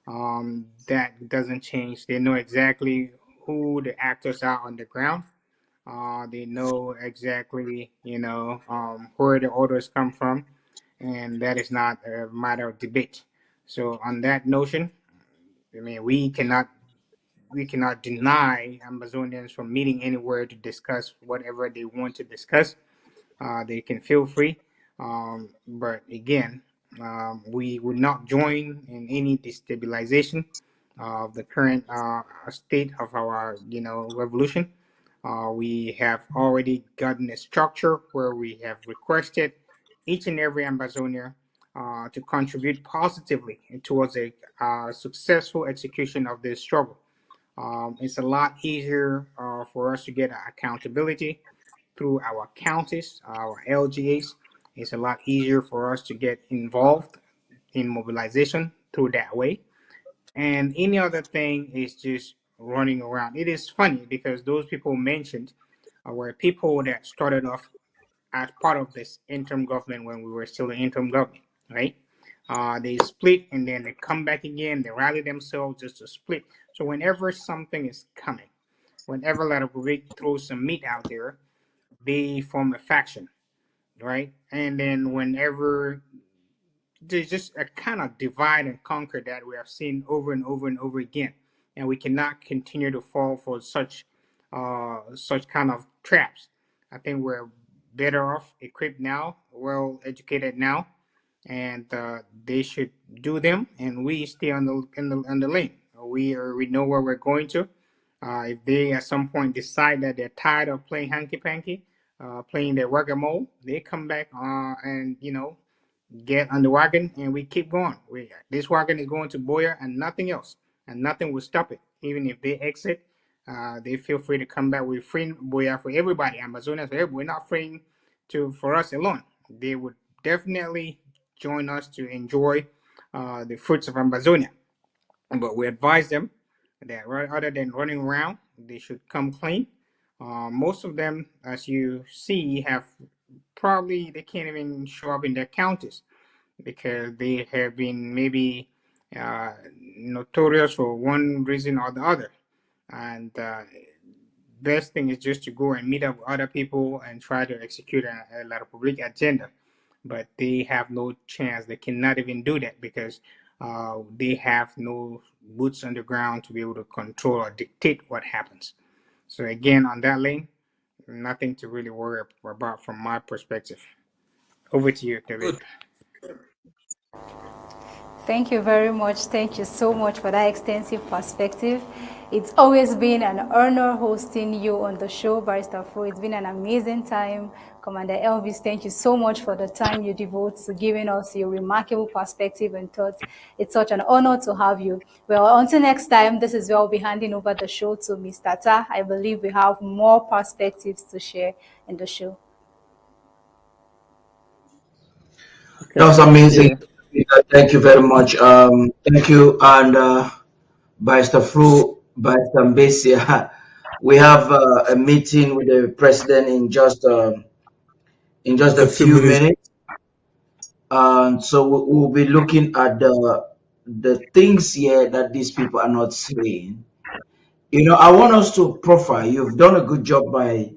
That doesn't change. They know exactly who the actors are on the ground. They know exactly, where the orders come from, and that is not a matter of debate. So on that notion, I mean, we cannot deny Amazonians from meeting anywhere to discuss whatever they want to discuss. They can feel free. But again, we would not join in any destabilization of the current state of our, revolution. We have already gotten a structure where we have requested each and every Ambazonia to contribute positively towards a successful execution of this struggle. It's a lot easier for us to get accountability through our counties, our LGAs. It's a lot easier for us to get involved in mobilization through that way. And any other thing is just running around. It is funny because those people mentioned were people that started off as part of this interim government when we were still an interim government, right? They split and then they come back again. They rally themselves just to split. So whenever something is coming, whenever La Republique throws some meat out there, they form a faction, right? And then whenever there's just a kind of divide and conquer that we have seen over and over and over again, and we cannot continue to fall for such kind of traps. I think we're better off equipped now, well educated now, and they should do them, and we stay on the lane. we know where we're going to. If they at some point decide that they're tired of playing hanky-panky, playing their whack-a-mole, they come back and, get on the wagon and we keep going. This wagon is going to Boya and nothing else, and nothing will stop it. Even if they exit, they feel free to come back. We're freeing Boya for everybody. Ambazonia for everybody. We're not freeing for us alone. They would definitely join us to enjoy the fruits of Ambazonia. But we advise them that rather than running around, they should come clean. Most of them, as you see, they can't even show up in their counties because they have been maybe notorious for one reason or the other. And best thing is just to go and meet up with other people and try to execute a La Republic agenda. But they have no chance. They cannot even do that because they have no boots on the ground to be able to control or dictate what happens. So again, on that lane, nothing to really worry about from my perspective. Over to you, David. Thank you very much. Thank you so much for that extensive perspective. It's always been an honor hosting you on the show, Barrister Fru. It's been an amazing time. Commander Elvis, thank you so much for the time you devote to giving us your remarkable perspective and thoughts. It's such an honor to have you. Well, until next time, this is where I'll be handing over the show to Mr. Tarh. I believe we have more perspectives to share in the show. That was amazing. Thank you very much. Thank you, and Barrister Fru, Barrister Mbeseha. We have a meeting with the president in just a few minutes, and so we'll be looking at the things here that these people are not saying. I want us to profile. You've done a good job by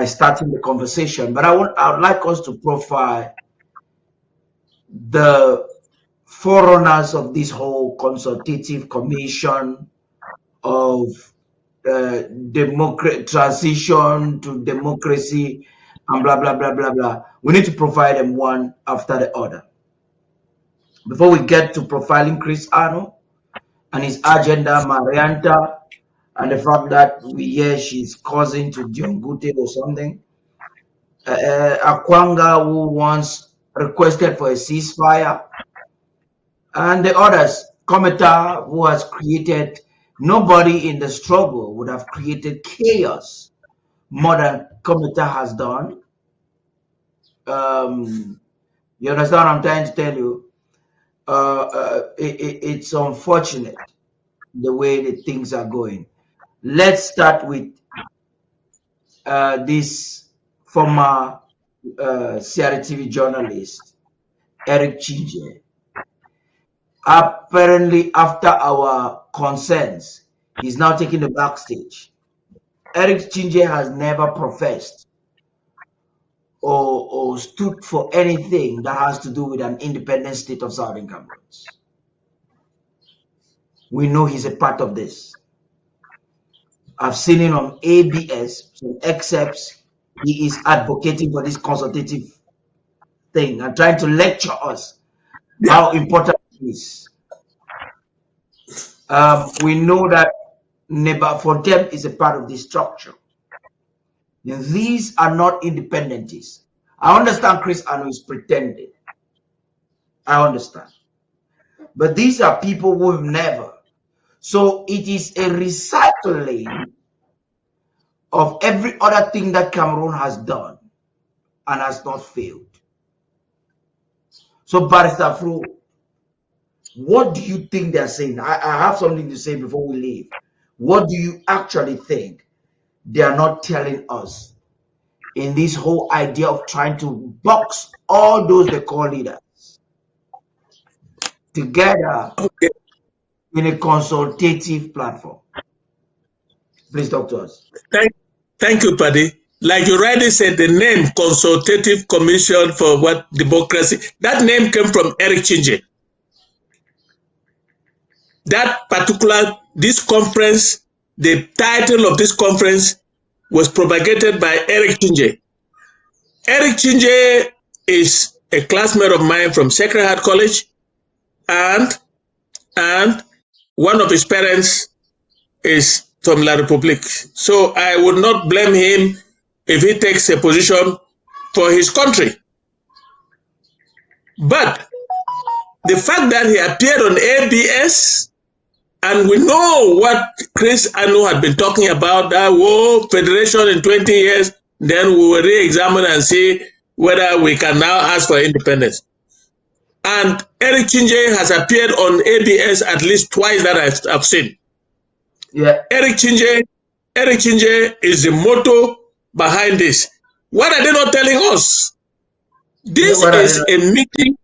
starting the conversation, but I would like us to profile the forerunners of this whole consultative commission of transition to democracy and blah blah blah blah blah. We need to provide them one after the other. Before we get to profiling Chris Ano and his agenda, Marianta, and the fact that we hear she's cousin to John Gute or something, Akwanga, who once requested for a ceasefire, and the others, Kometa, who has created, nobody in the struggle would have created chaos more than Kometa has done. You understand what I'm trying to tell you? It's unfortunate the way the things are going. Let's start with this former CRTV journalist, Eric Chinje. Apparently, after our concerns, he's now taking the backstage. Eric Chinje has never professed or stood for anything that has to do with an independent state of Southern Cameroons. We know he's a part of this. I've seen him on ABS, some excerpts. He is advocating for this consultative thing and trying to lecture us how important it is. We know that Neba for them is a part of this structure. These are not independentists. I understand Chris Ano is pretending. I understand. But these are people who have never. So it is a recycling of every other thing that Cameroon has done and has not failed. So Barrister Fru, what do you think they're saying? I have something to say before we leave. What do you actually think they are not telling us in this whole idea of trying to box all those they call leaders together in a consultative platform? Please talk to us. Thank you, Paddy. Like you rightly said, the name Consultative Commission for what Democracy, that name came from Eric Chinje. This conference, the title of this conference was propagated by Eric Chinje. Eric Chinje is a classmate of mine from Sacred Heart College, and one of his parents is from La Republique. So I would not blame him if he takes a position for his country. But the fact that he appeared on ABS, and we know what Chris Anu had been talking about, that whole federation in 20 years, then we will re-examine and see whether we can now ask for independence. And Eric Chinje has appeared on ABS at least twice that I've seen. Yeah. Eric Chinje is the motto behind this. What are they not telling us? This is a meeting.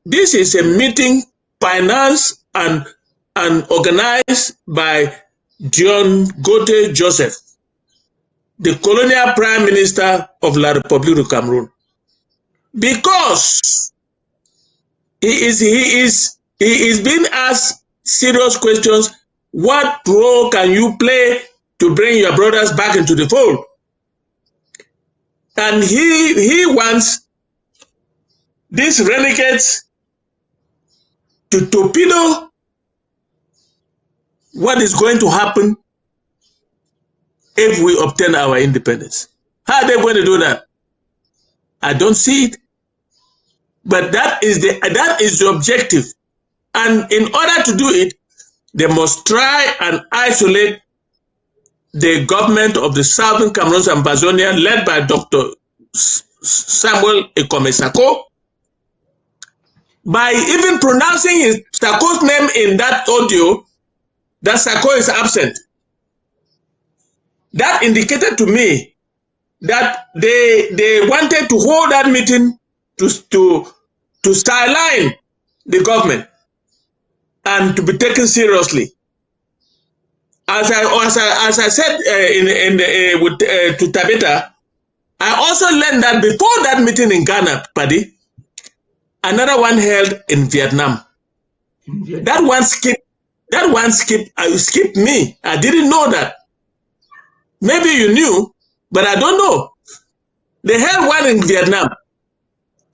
This is a meeting financed and organized by John Gote Joseph, the colonial prime minister of La République du Cameroon, because he is being asked serious questions. What role can you play to bring your brothers back into the fold? And he wants these renegades to torpedo what is going to happen if we obtain our independence. How are they going to do that? I don't see it. But that is the objective. And in order to do it, they must try and isolate the government of the Southern Cameroon's Ambazonia, led by Dr. Samuel Ekome Sako, by even pronouncing Sako's name in that audio, that Sako is absent. That indicated to me that they wanted to hold that meeting to sideline the government and to be taken seriously. As I said to Tabitha, I also learned that before that meeting in Ghana, Paddy, another one held in Vietnam. That one skipped me. I didn't know that. Maybe you knew, but I don't know. They held one in Vietnam,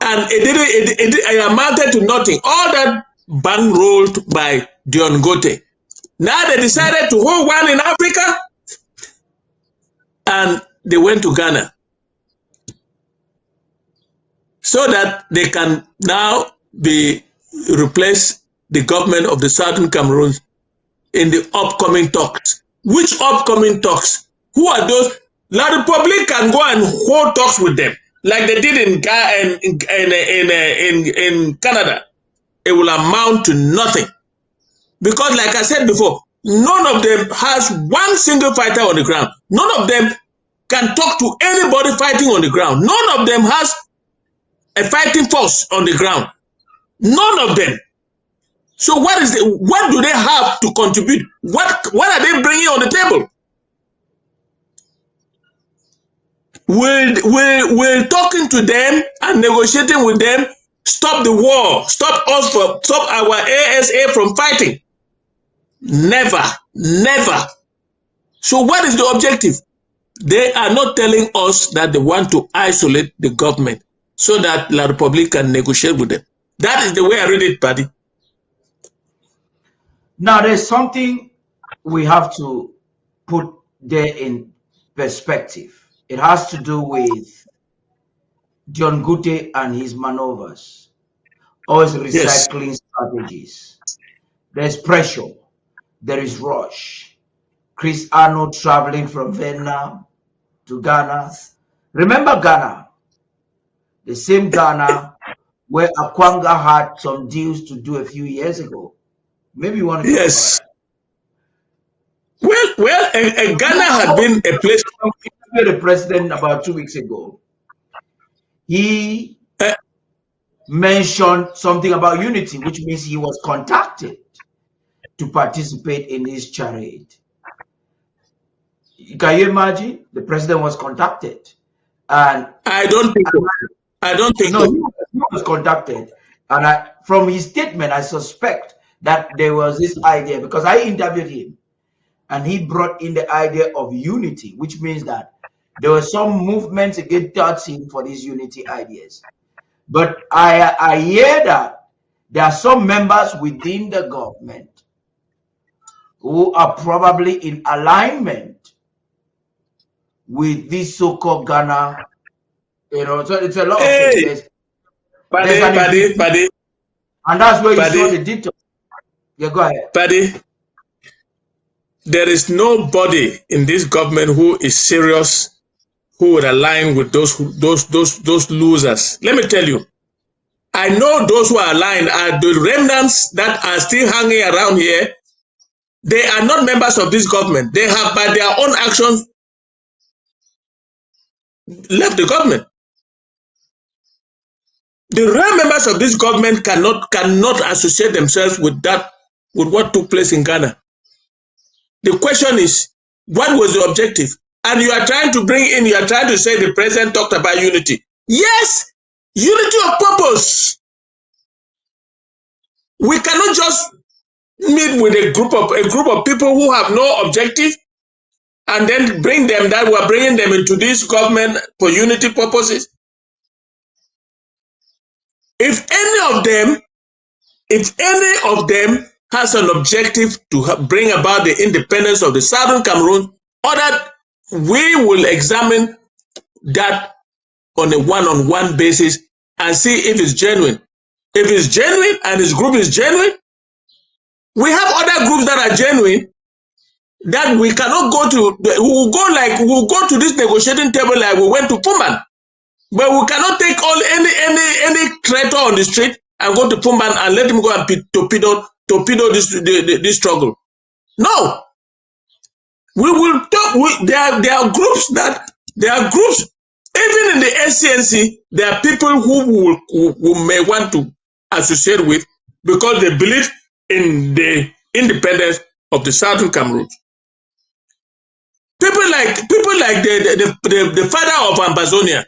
and it amounted to nothing. All that bankrolled by John Gote. Now they decided to hold one in Africa, and they went to Ghana so that they can now replace the government of the Southern Cameroon in the upcoming talks. Which upcoming talks? Who are those? La Republique can go and hold talks with them, like they did in Canada. It will amount to nothing. Because like I said before, none of them has one single fighter on the ground. None of them can talk to anybody fighting on the ground. None of them has a fighting force on the ground. None of them. So what do they have to contribute? What are they bringing on the table? Will talking to them and negotiating with them stop the war, stop our ASA from fighting? Never, never. So what is the objective? They are not telling us that they want to isolate the government so that La Republique can negotiate with them. That is the way I read it, Paddy. Now, there's something we have to put there in perspective. It has to do with John Gote and his maneuvers, always recycling strategies. There's pressure. There is rush. Chris Arnold traveling from Vietnam to Ghana. Remember Ghana? The same Ghana where Akwanga had some deals to do a few years ago. Maybe you want to talk about that. Well, Ghana had been a place. The president about 2 weeks ago, he mentioned something about unity, which means he was contacted to participate in this charade. Can you imagine? The president was contacted, and I don't think so. I don't think no, so. He was contacted, and from his statement, I suspect that there was this idea, because I interviewed him, and he brought in the idea of unity, which means that there were some movements against him for these unity ideas. But I hear that there are some members within the government who are probably in alignment with this so-called Ghana, so it's a lot of things. Hey, There's an Paddy, and that's where you saw the detail. Yeah, go ahead. Paddy, there is nobody in this government who is serious, who would align with those losers. Let me tell you, I know those who are aligned are the remnants that are still hanging around here. They are not members of this government. They have, by their own actions, left the government. The real members of this government cannot associate themselves with what took place in Ghana. The question is, what was the objective? And you are trying to say the president talked about unity. Yes, unity of purpose. We cannot just meet with a group of people who have no objective and then bring them that we are bringing them into this government for unity purposes. If any of them has an objective to bring about the independence of the Southern Cameroon, or that we will examine that on a one-on-one basis and see if it's genuine. If it's genuine and his group is genuine, we have other groups that are genuine that we cannot go to. We'll go to this negotiating table like we went to Puman, but we cannot take any traitor on the street and go to Puman and let him go and torpedo this struggle. No, we will talk. There are groups even in the SCNC. There are people who may want to associate with because they believe in the independence of the Southern Cameroon. People like the father of Ambazonia.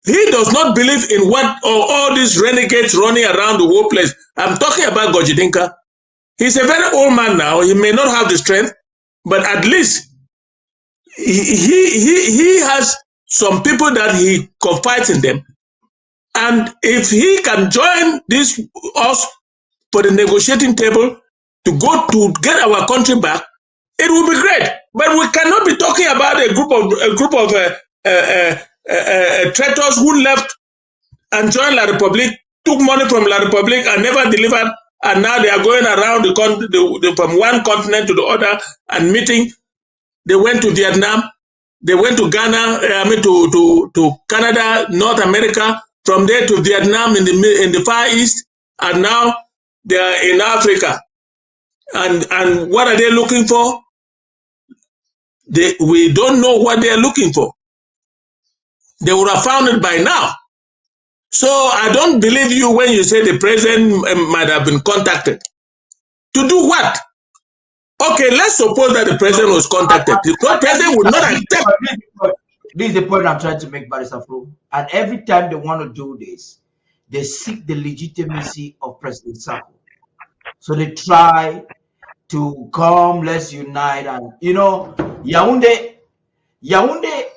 He does not believe in all these renegades running around the whole place. I'm talking about Gojidinka. He's a very old man now. He may not have the strength, but at least he has some people that he confides in them. And if he can join us for the negotiating table to get our country back, it will be great. But we cannot be talking about a group of traitors who left and joined La Republique, took money from La Republique and never delivered, and now they are going around from one continent to the other and meeting. They went to Vietnam, they went to Ghana, to Canada, North America, from there to Vietnam in the Far East, and now they are in Africa. And what are they looking for? We don't know what they are looking for. They would have found it by now. So I don't believe you when you say the president might have been contacted. To do what? Okay, let's suppose that the president was contacted. The president would not accept. This is the point I'm trying to make, Barrister Fru. And every time they want to do this, they seek the legitimacy of President Sako. So they try to come, let's unite. And, Yaoundé,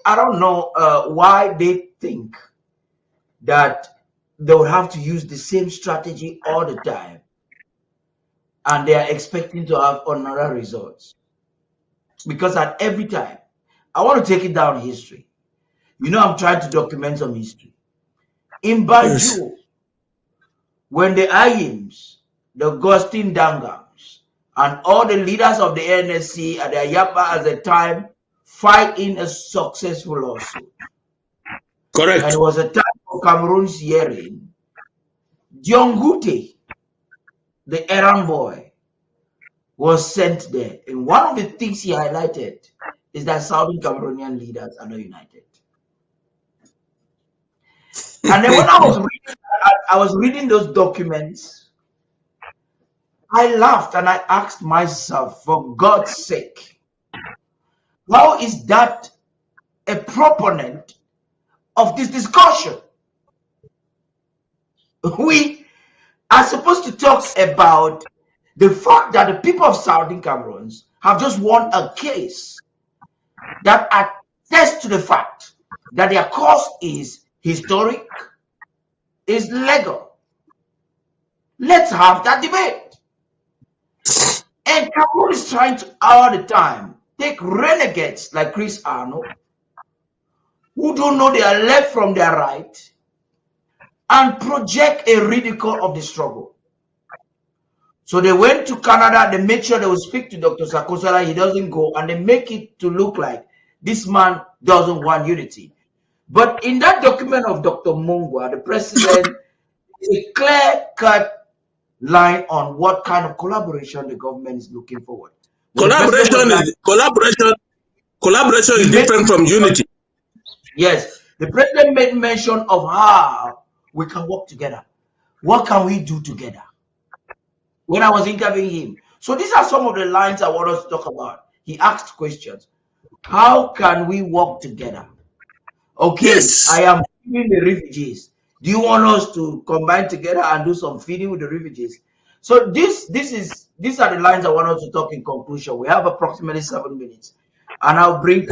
I don't know why they think that they would have to use the same strategy all the time. And they are expecting to have honorary results. Because at every time, I want to take it down history. I'm trying to document some history. In Banjul, when the Ayims, the Gustin Dangams, and all the leaders of the NSC and the Ayapa at the time fight in a successful lawsuit. Correct. And it was a time for Cameroon's hearing. Diongute, the errand boy, was sent there. And one of the things he highlighted is that Southern Cameroonian leaders are not united. And then when I was reading those documents, I laughed and I asked myself, for God's sake, how is that a proponent of this discussion? We are supposed to talk about the fact that the people of Southern Cameroons have just won a case that attests to the fact that their cause is historic, is legal. Let's have that debate. And Cameroon is trying to, all the time, take renegades like Chris Arnold, who don't know their left from their right, and project a ridicule of the struggle. So they went to Canada, they made sure they would speak to Dr. Sarkozy, he doesn't go, and they make it to look like this man doesn't want unity. But in that document of Dr. Mungwa, the president, is a clear-cut line on what kind of collaboration the government is looking forward. Collaboration is different from unity. Yes, the president made mention of how we can work together. What can we do together? When I was interviewing him. So these are some of the lines I want us to talk about. He asked questions. How can we work together? Okay, yes. I am feeding the refugees. Do you want us to combine together and do some feeding with the refugees? So these are the lines I want us to talk in conclusion. We have approximately 7 minutes. And I'll bring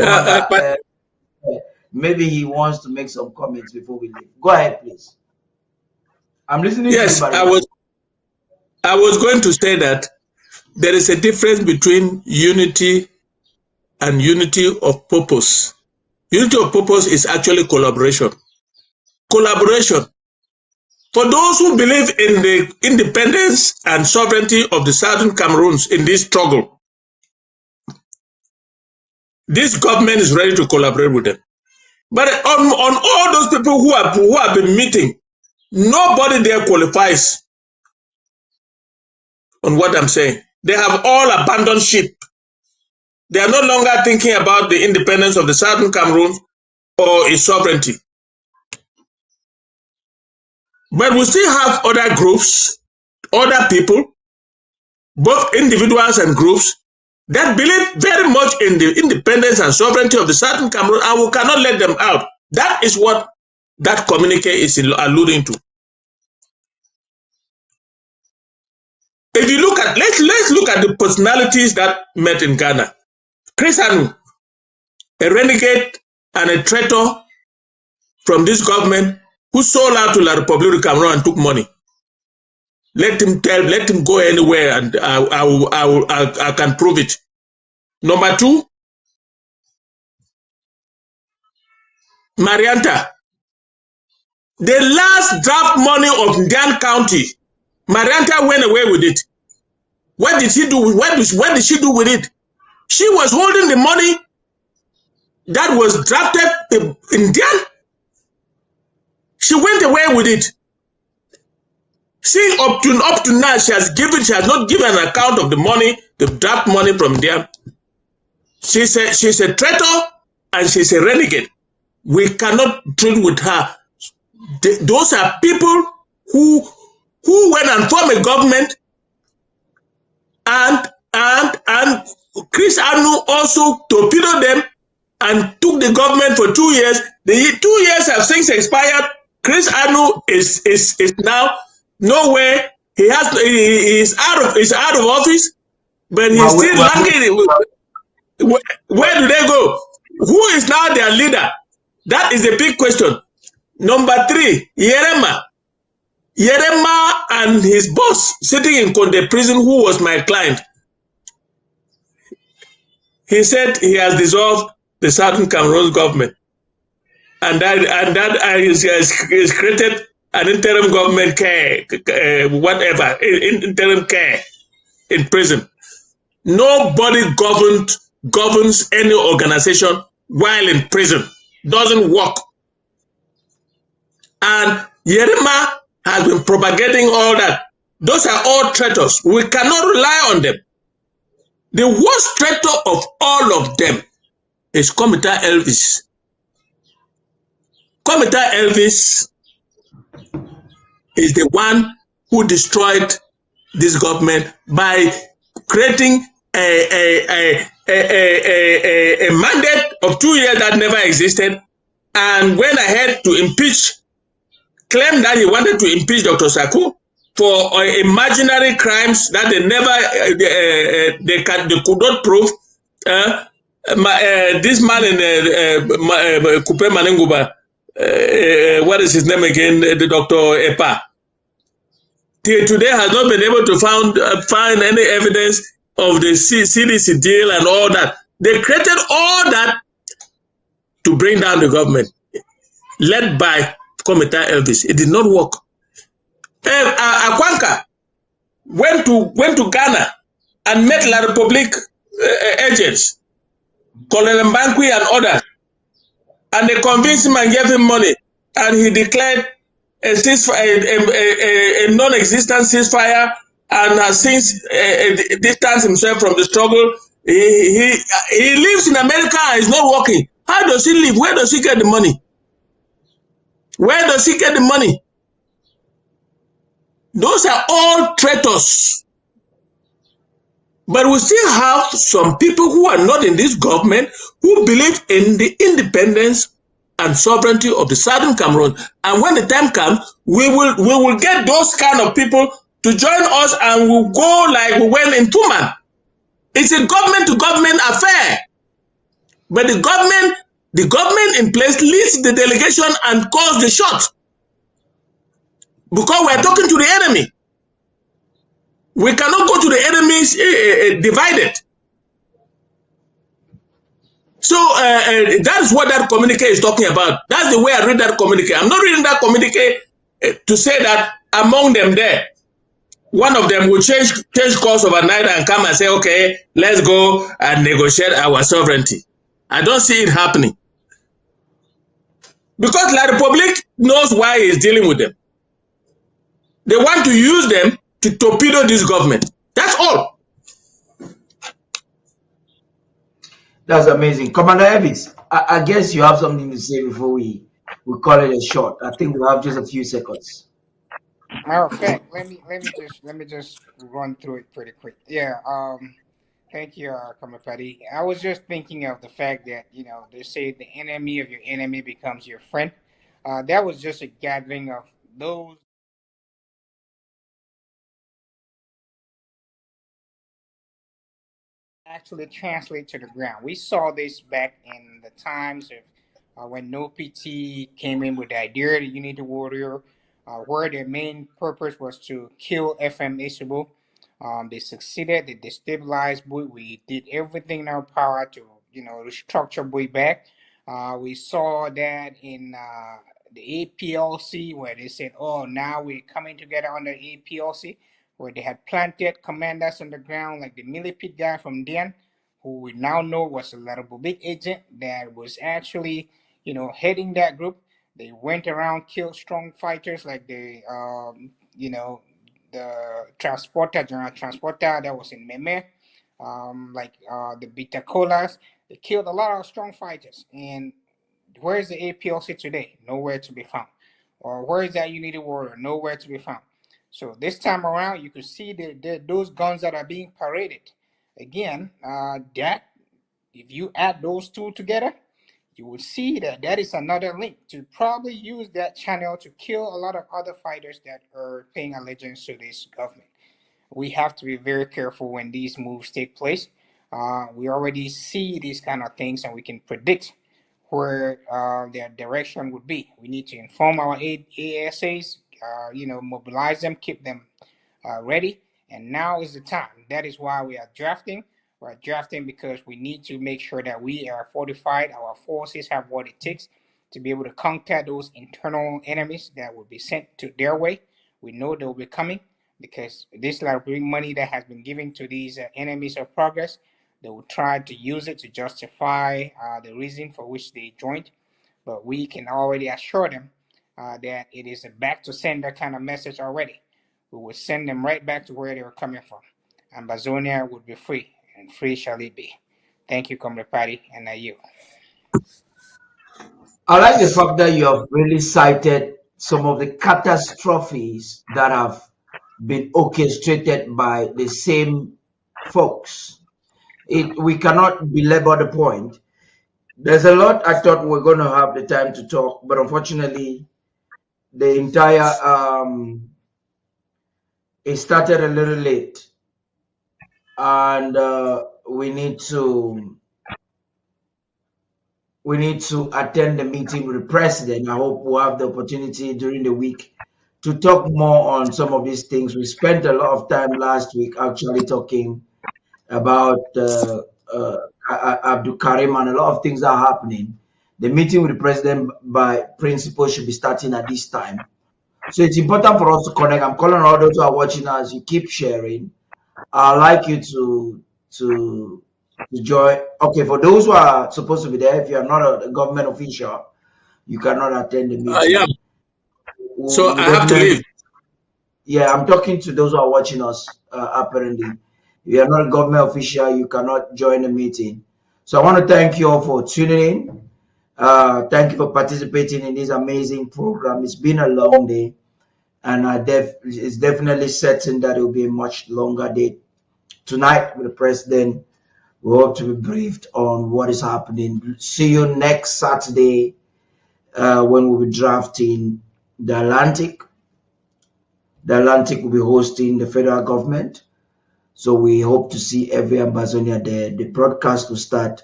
maybe he wants to make some comments before we leave. Go ahead, please. I'm listening to you. I was going to say that there is a difference between unity and unity of purpose. Unity of purpose is actually collaboration. Collaboration. For those who believe in the independence and sovereignty of the Southern Cameroons in this struggle, this government is ready to collaborate with them. But on all those people who have been meeting, nobody there qualifies on what I'm saying. They have all abandoned ship. They are no longer thinking about the independence of the Southern Cameroon or its sovereignty. But we still have other groups, other people, both individuals and groups, that believe very much in the independence and sovereignty of the Southern Cameroon, and we cannot let them out. That is what that communique is alluding to. If you look at, let's look at the personalities that met in Ghana. Chris Anu, a renegade and a traitor from this government who sold out to La Republique of Cameroon and took money. Let him go anywhere, and I can prove it. Number two, Marianta. The last draft money of Ndian County, Marianta went away with it. What did she do? What did she do with it? She was holding the money that was drafted in Ndian. She went away with it. See, up to now, she has not given an account of the money, the draft money from Ndian. She's a traitor and she's a renegade. We cannot deal with her. Those are people who went and formed a government, and Chris Anu also torpedoed them and took the government for 2 years. The 2 years have since expired. Chris Anu is now nowhere. He is out of office, but he's still languishing. Where do they go? Who is now their leader? That is a big question. Number three, Yerema. Yerema and his boss sitting in Conde prison, who was my client. He said he has dissolved the Southern Cameroon government, and that is created an interim government care, interim care in prison. Nobody governs any organization while in prison. Doesn't work. And Yerema has been propagating all that. Those are all traitors. We cannot rely on them. The worst traitor of all of them is Commander Elvis. Commander Elvis is the one who destroyed this government by creating a mandate of 2 years that never existed, and went ahead to claimed that he wanted to impeach Dr. Saku for imaginary crimes that they could not prove. This man in Kupe Manenguba, what is his name again? The Dr. Epa. till today has not been able to find any evidence of the CDC deal and all that. They created all that to bring down the government, led by Committee Elvis. It did not work. Akwanka went to Ghana and met La Republique agents, Colonel Mbankwi and others, and they convinced him and gave him money, and he declared a non-existent ceasefire, and has since distanced himself from the struggle. He lives in America and is not working. How does he live? Where does he get the money? Where does he get the money? Those are all traitors. But we still have some people who are not in this government who believe in the independence and sovereignty of the Southern Cameroon. And when the time comes, we will get those kind of people to join us, and we'll go like we went in Tuman. It's a government-to-government affair. But the government in place leads the delegation and calls the shots. Because we're talking to the enemy. We cannot go to the enemies divided. So that's what that communique is talking about. That's the way I read that communique. I'm not reading that communique to say that among them there, one of them will change course overnight and come and say, okay, let's go and negotiate our sovereignty. I don't see it happening. Because La Republique knows why he's dealing with them. They want to use them to torpedo this government. That's all. That's amazing. Commander Elvis, I guess you have something to say before we call it a short. I think we have just a few seconds. Matter of fact, let me just run through it pretty quick. Yeah. Thank you, Commander Paddy. I was just thinking of the fact that they say the enemy of your enemy becomes your friend. That was just a gathering of those. Actually translate to the ground. We saw this back in the times of when No PT came in with the idea of the Unity Warrior, where their main purpose was to kill FM Isabo. They succeeded. They destabilized Bui. We did everything in our power to restructure Bui back. We saw that in the APLC, where they said, "Oh, now we're coming together under APLC." Where they had planted commanders on the ground, like the millipede guy from Dian, who we now know was a Little Big agent that was actually, heading that group. They went around, killed strong fighters like the transporter, general transporter that was in Meme, the Beta Colas. They killed a lot of strong fighters. And where is the APLC today? Nowhere to be found. Or where is that Unity Warrior? Nowhere to be found. So this time around, you can see those guns that are being paraded. Again, that if you add those two together, you will see that is another link to probably use that channel to kill a lot of other fighters that are paying allegiance to this government. We have to be very careful when these moves take place. We already see these kind of things, and we can predict where their direction would be. We need to inform our ASAs, mobilize them, keep them ready. And now is the time. That is why we are drafting. We're drafting because we need to make sure that we are fortified. Our forces have what it takes to be able to conquer those internal enemies that will be sent to their way. We know they will be coming because this money that has been given to these enemies of progress, they will try to use it to justify the reason for which they joined. But we can already assure them that it is a back to sender kind of message already. We will send them right back to where they were coming from. Ambazonia would be free, and free shall it be. Thank you, Comrade Paddy, and you. I like the fact that you have really cited some of the catastrophes that have been orchestrated by the same folks. We cannot belabor the point. There's a lot I thought we were going to have the time to talk, but unfortunately, the entire it started a little late, and we need to attend the meeting with the president. I hope we'll have the opportunity during the week to talk more on some of these things. We spent a lot of time last week actually talking about Abdul Karim, and a lot of things are happening. The meeting with the president by principle should be starting at this time. So it's important for us to connect. I'm calling all those who are watching us. You keep sharing. I'd like you to join. Okay, for those who are supposed to be there, if you are not a government official, you cannot attend the meeting. I am. So I have to leave. Yeah, I'm talking to those who are watching us, apparently. If you are not a government official, you cannot join the meeting. So I want to thank you all for tuning in. Thank you for participating in this amazing program. It's been a long day, and it's definitely certain that it will be a much longer day. Tonight with the president, we hope to be briefed on what is happening. See you next Saturday when we'll be drafting the Atlantic. The Atlantic will be hosting the federal government. So we hope to see every Ambazonia there. The broadcast will start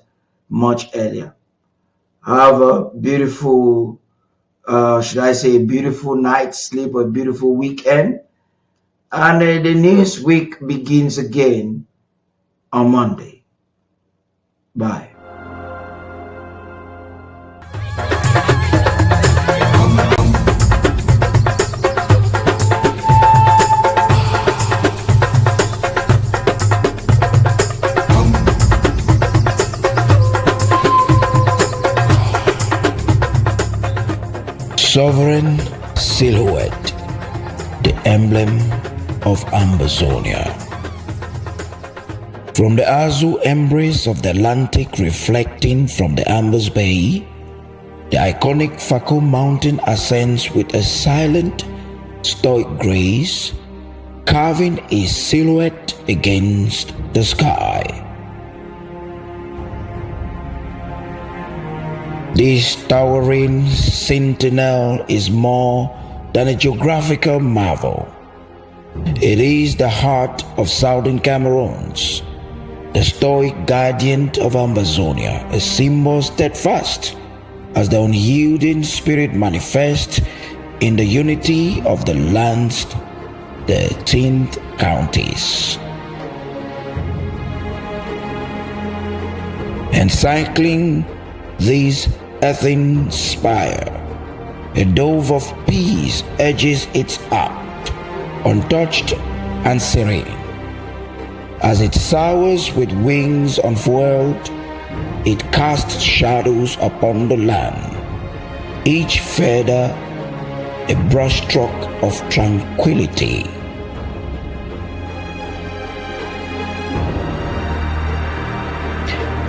much earlier. Have a beautiful, should I say, a beautiful night's sleep or a beautiful weekend. And the news week begins again on Monday. Bye. Sovereign silhouette, the emblem of Ambazonia. From the azure embrace of the Atlantic reflecting from the Ambas Bay, the iconic Fako mountain ascends with a silent, stoic grace, carving a silhouette against the sky. This towering sentinel is more than a geographical marvel. It is the heart of southern Cameroons, the stoic guardian of Ambazonia, a symbol steadfast as the unyielding spirit manifests in the unity of the land's 13th counties. Encircling these earthen spire, a dove of peace edges its arc, untouched and serene. As it soars with wings unfurled, it casts shadows upon the land, each feather a brushstroke of tranquility.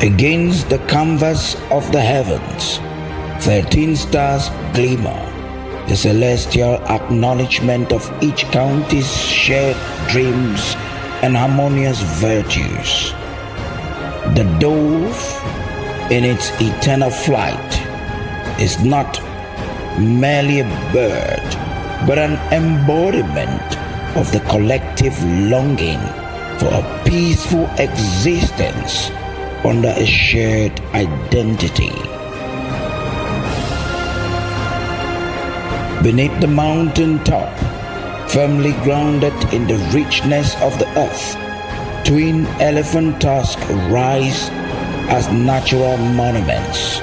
Against the canvas of the heavens, 13 stars glimmer, a celestial acknowledgement of each county's shared dreams and harmonious virtues. The dove, in its eternal flight, is not merely a bird, but an embodiment of the collective longing for a peaceful existence under a shared identity. Beneath the mountain top, firmly grounded in the richness of the earth, twin elephant tusks rise as natural monuments.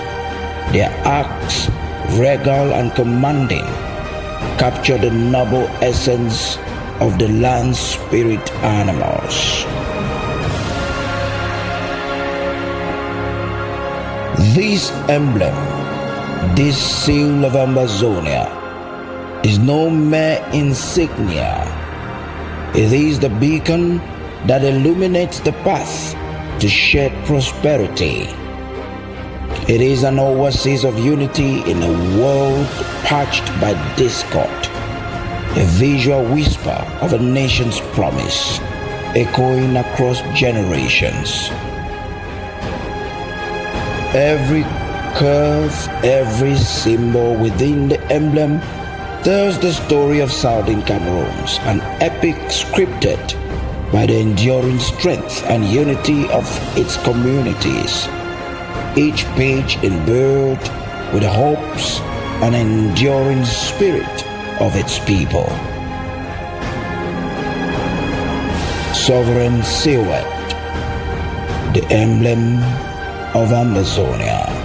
Their arcs, regal and commanding, capture the noble essence of the land spirit animals. This emblem, this seal of Ambazonia, is no mere insignia. It is the beacon that illuminates the path to shared prosperity. It is an oasis of unity in a world parched by discord, a visual whisper of a nation's promise, echoing across generations. Every curve, every symbol within the emblem tells the story of Southern Cameroons, an epic scripted by the enduring strength and unity of its communities. Each page imbued with hopes and enduring spirit of its people. Sovereign silhouette, the emblem of Ambazonia.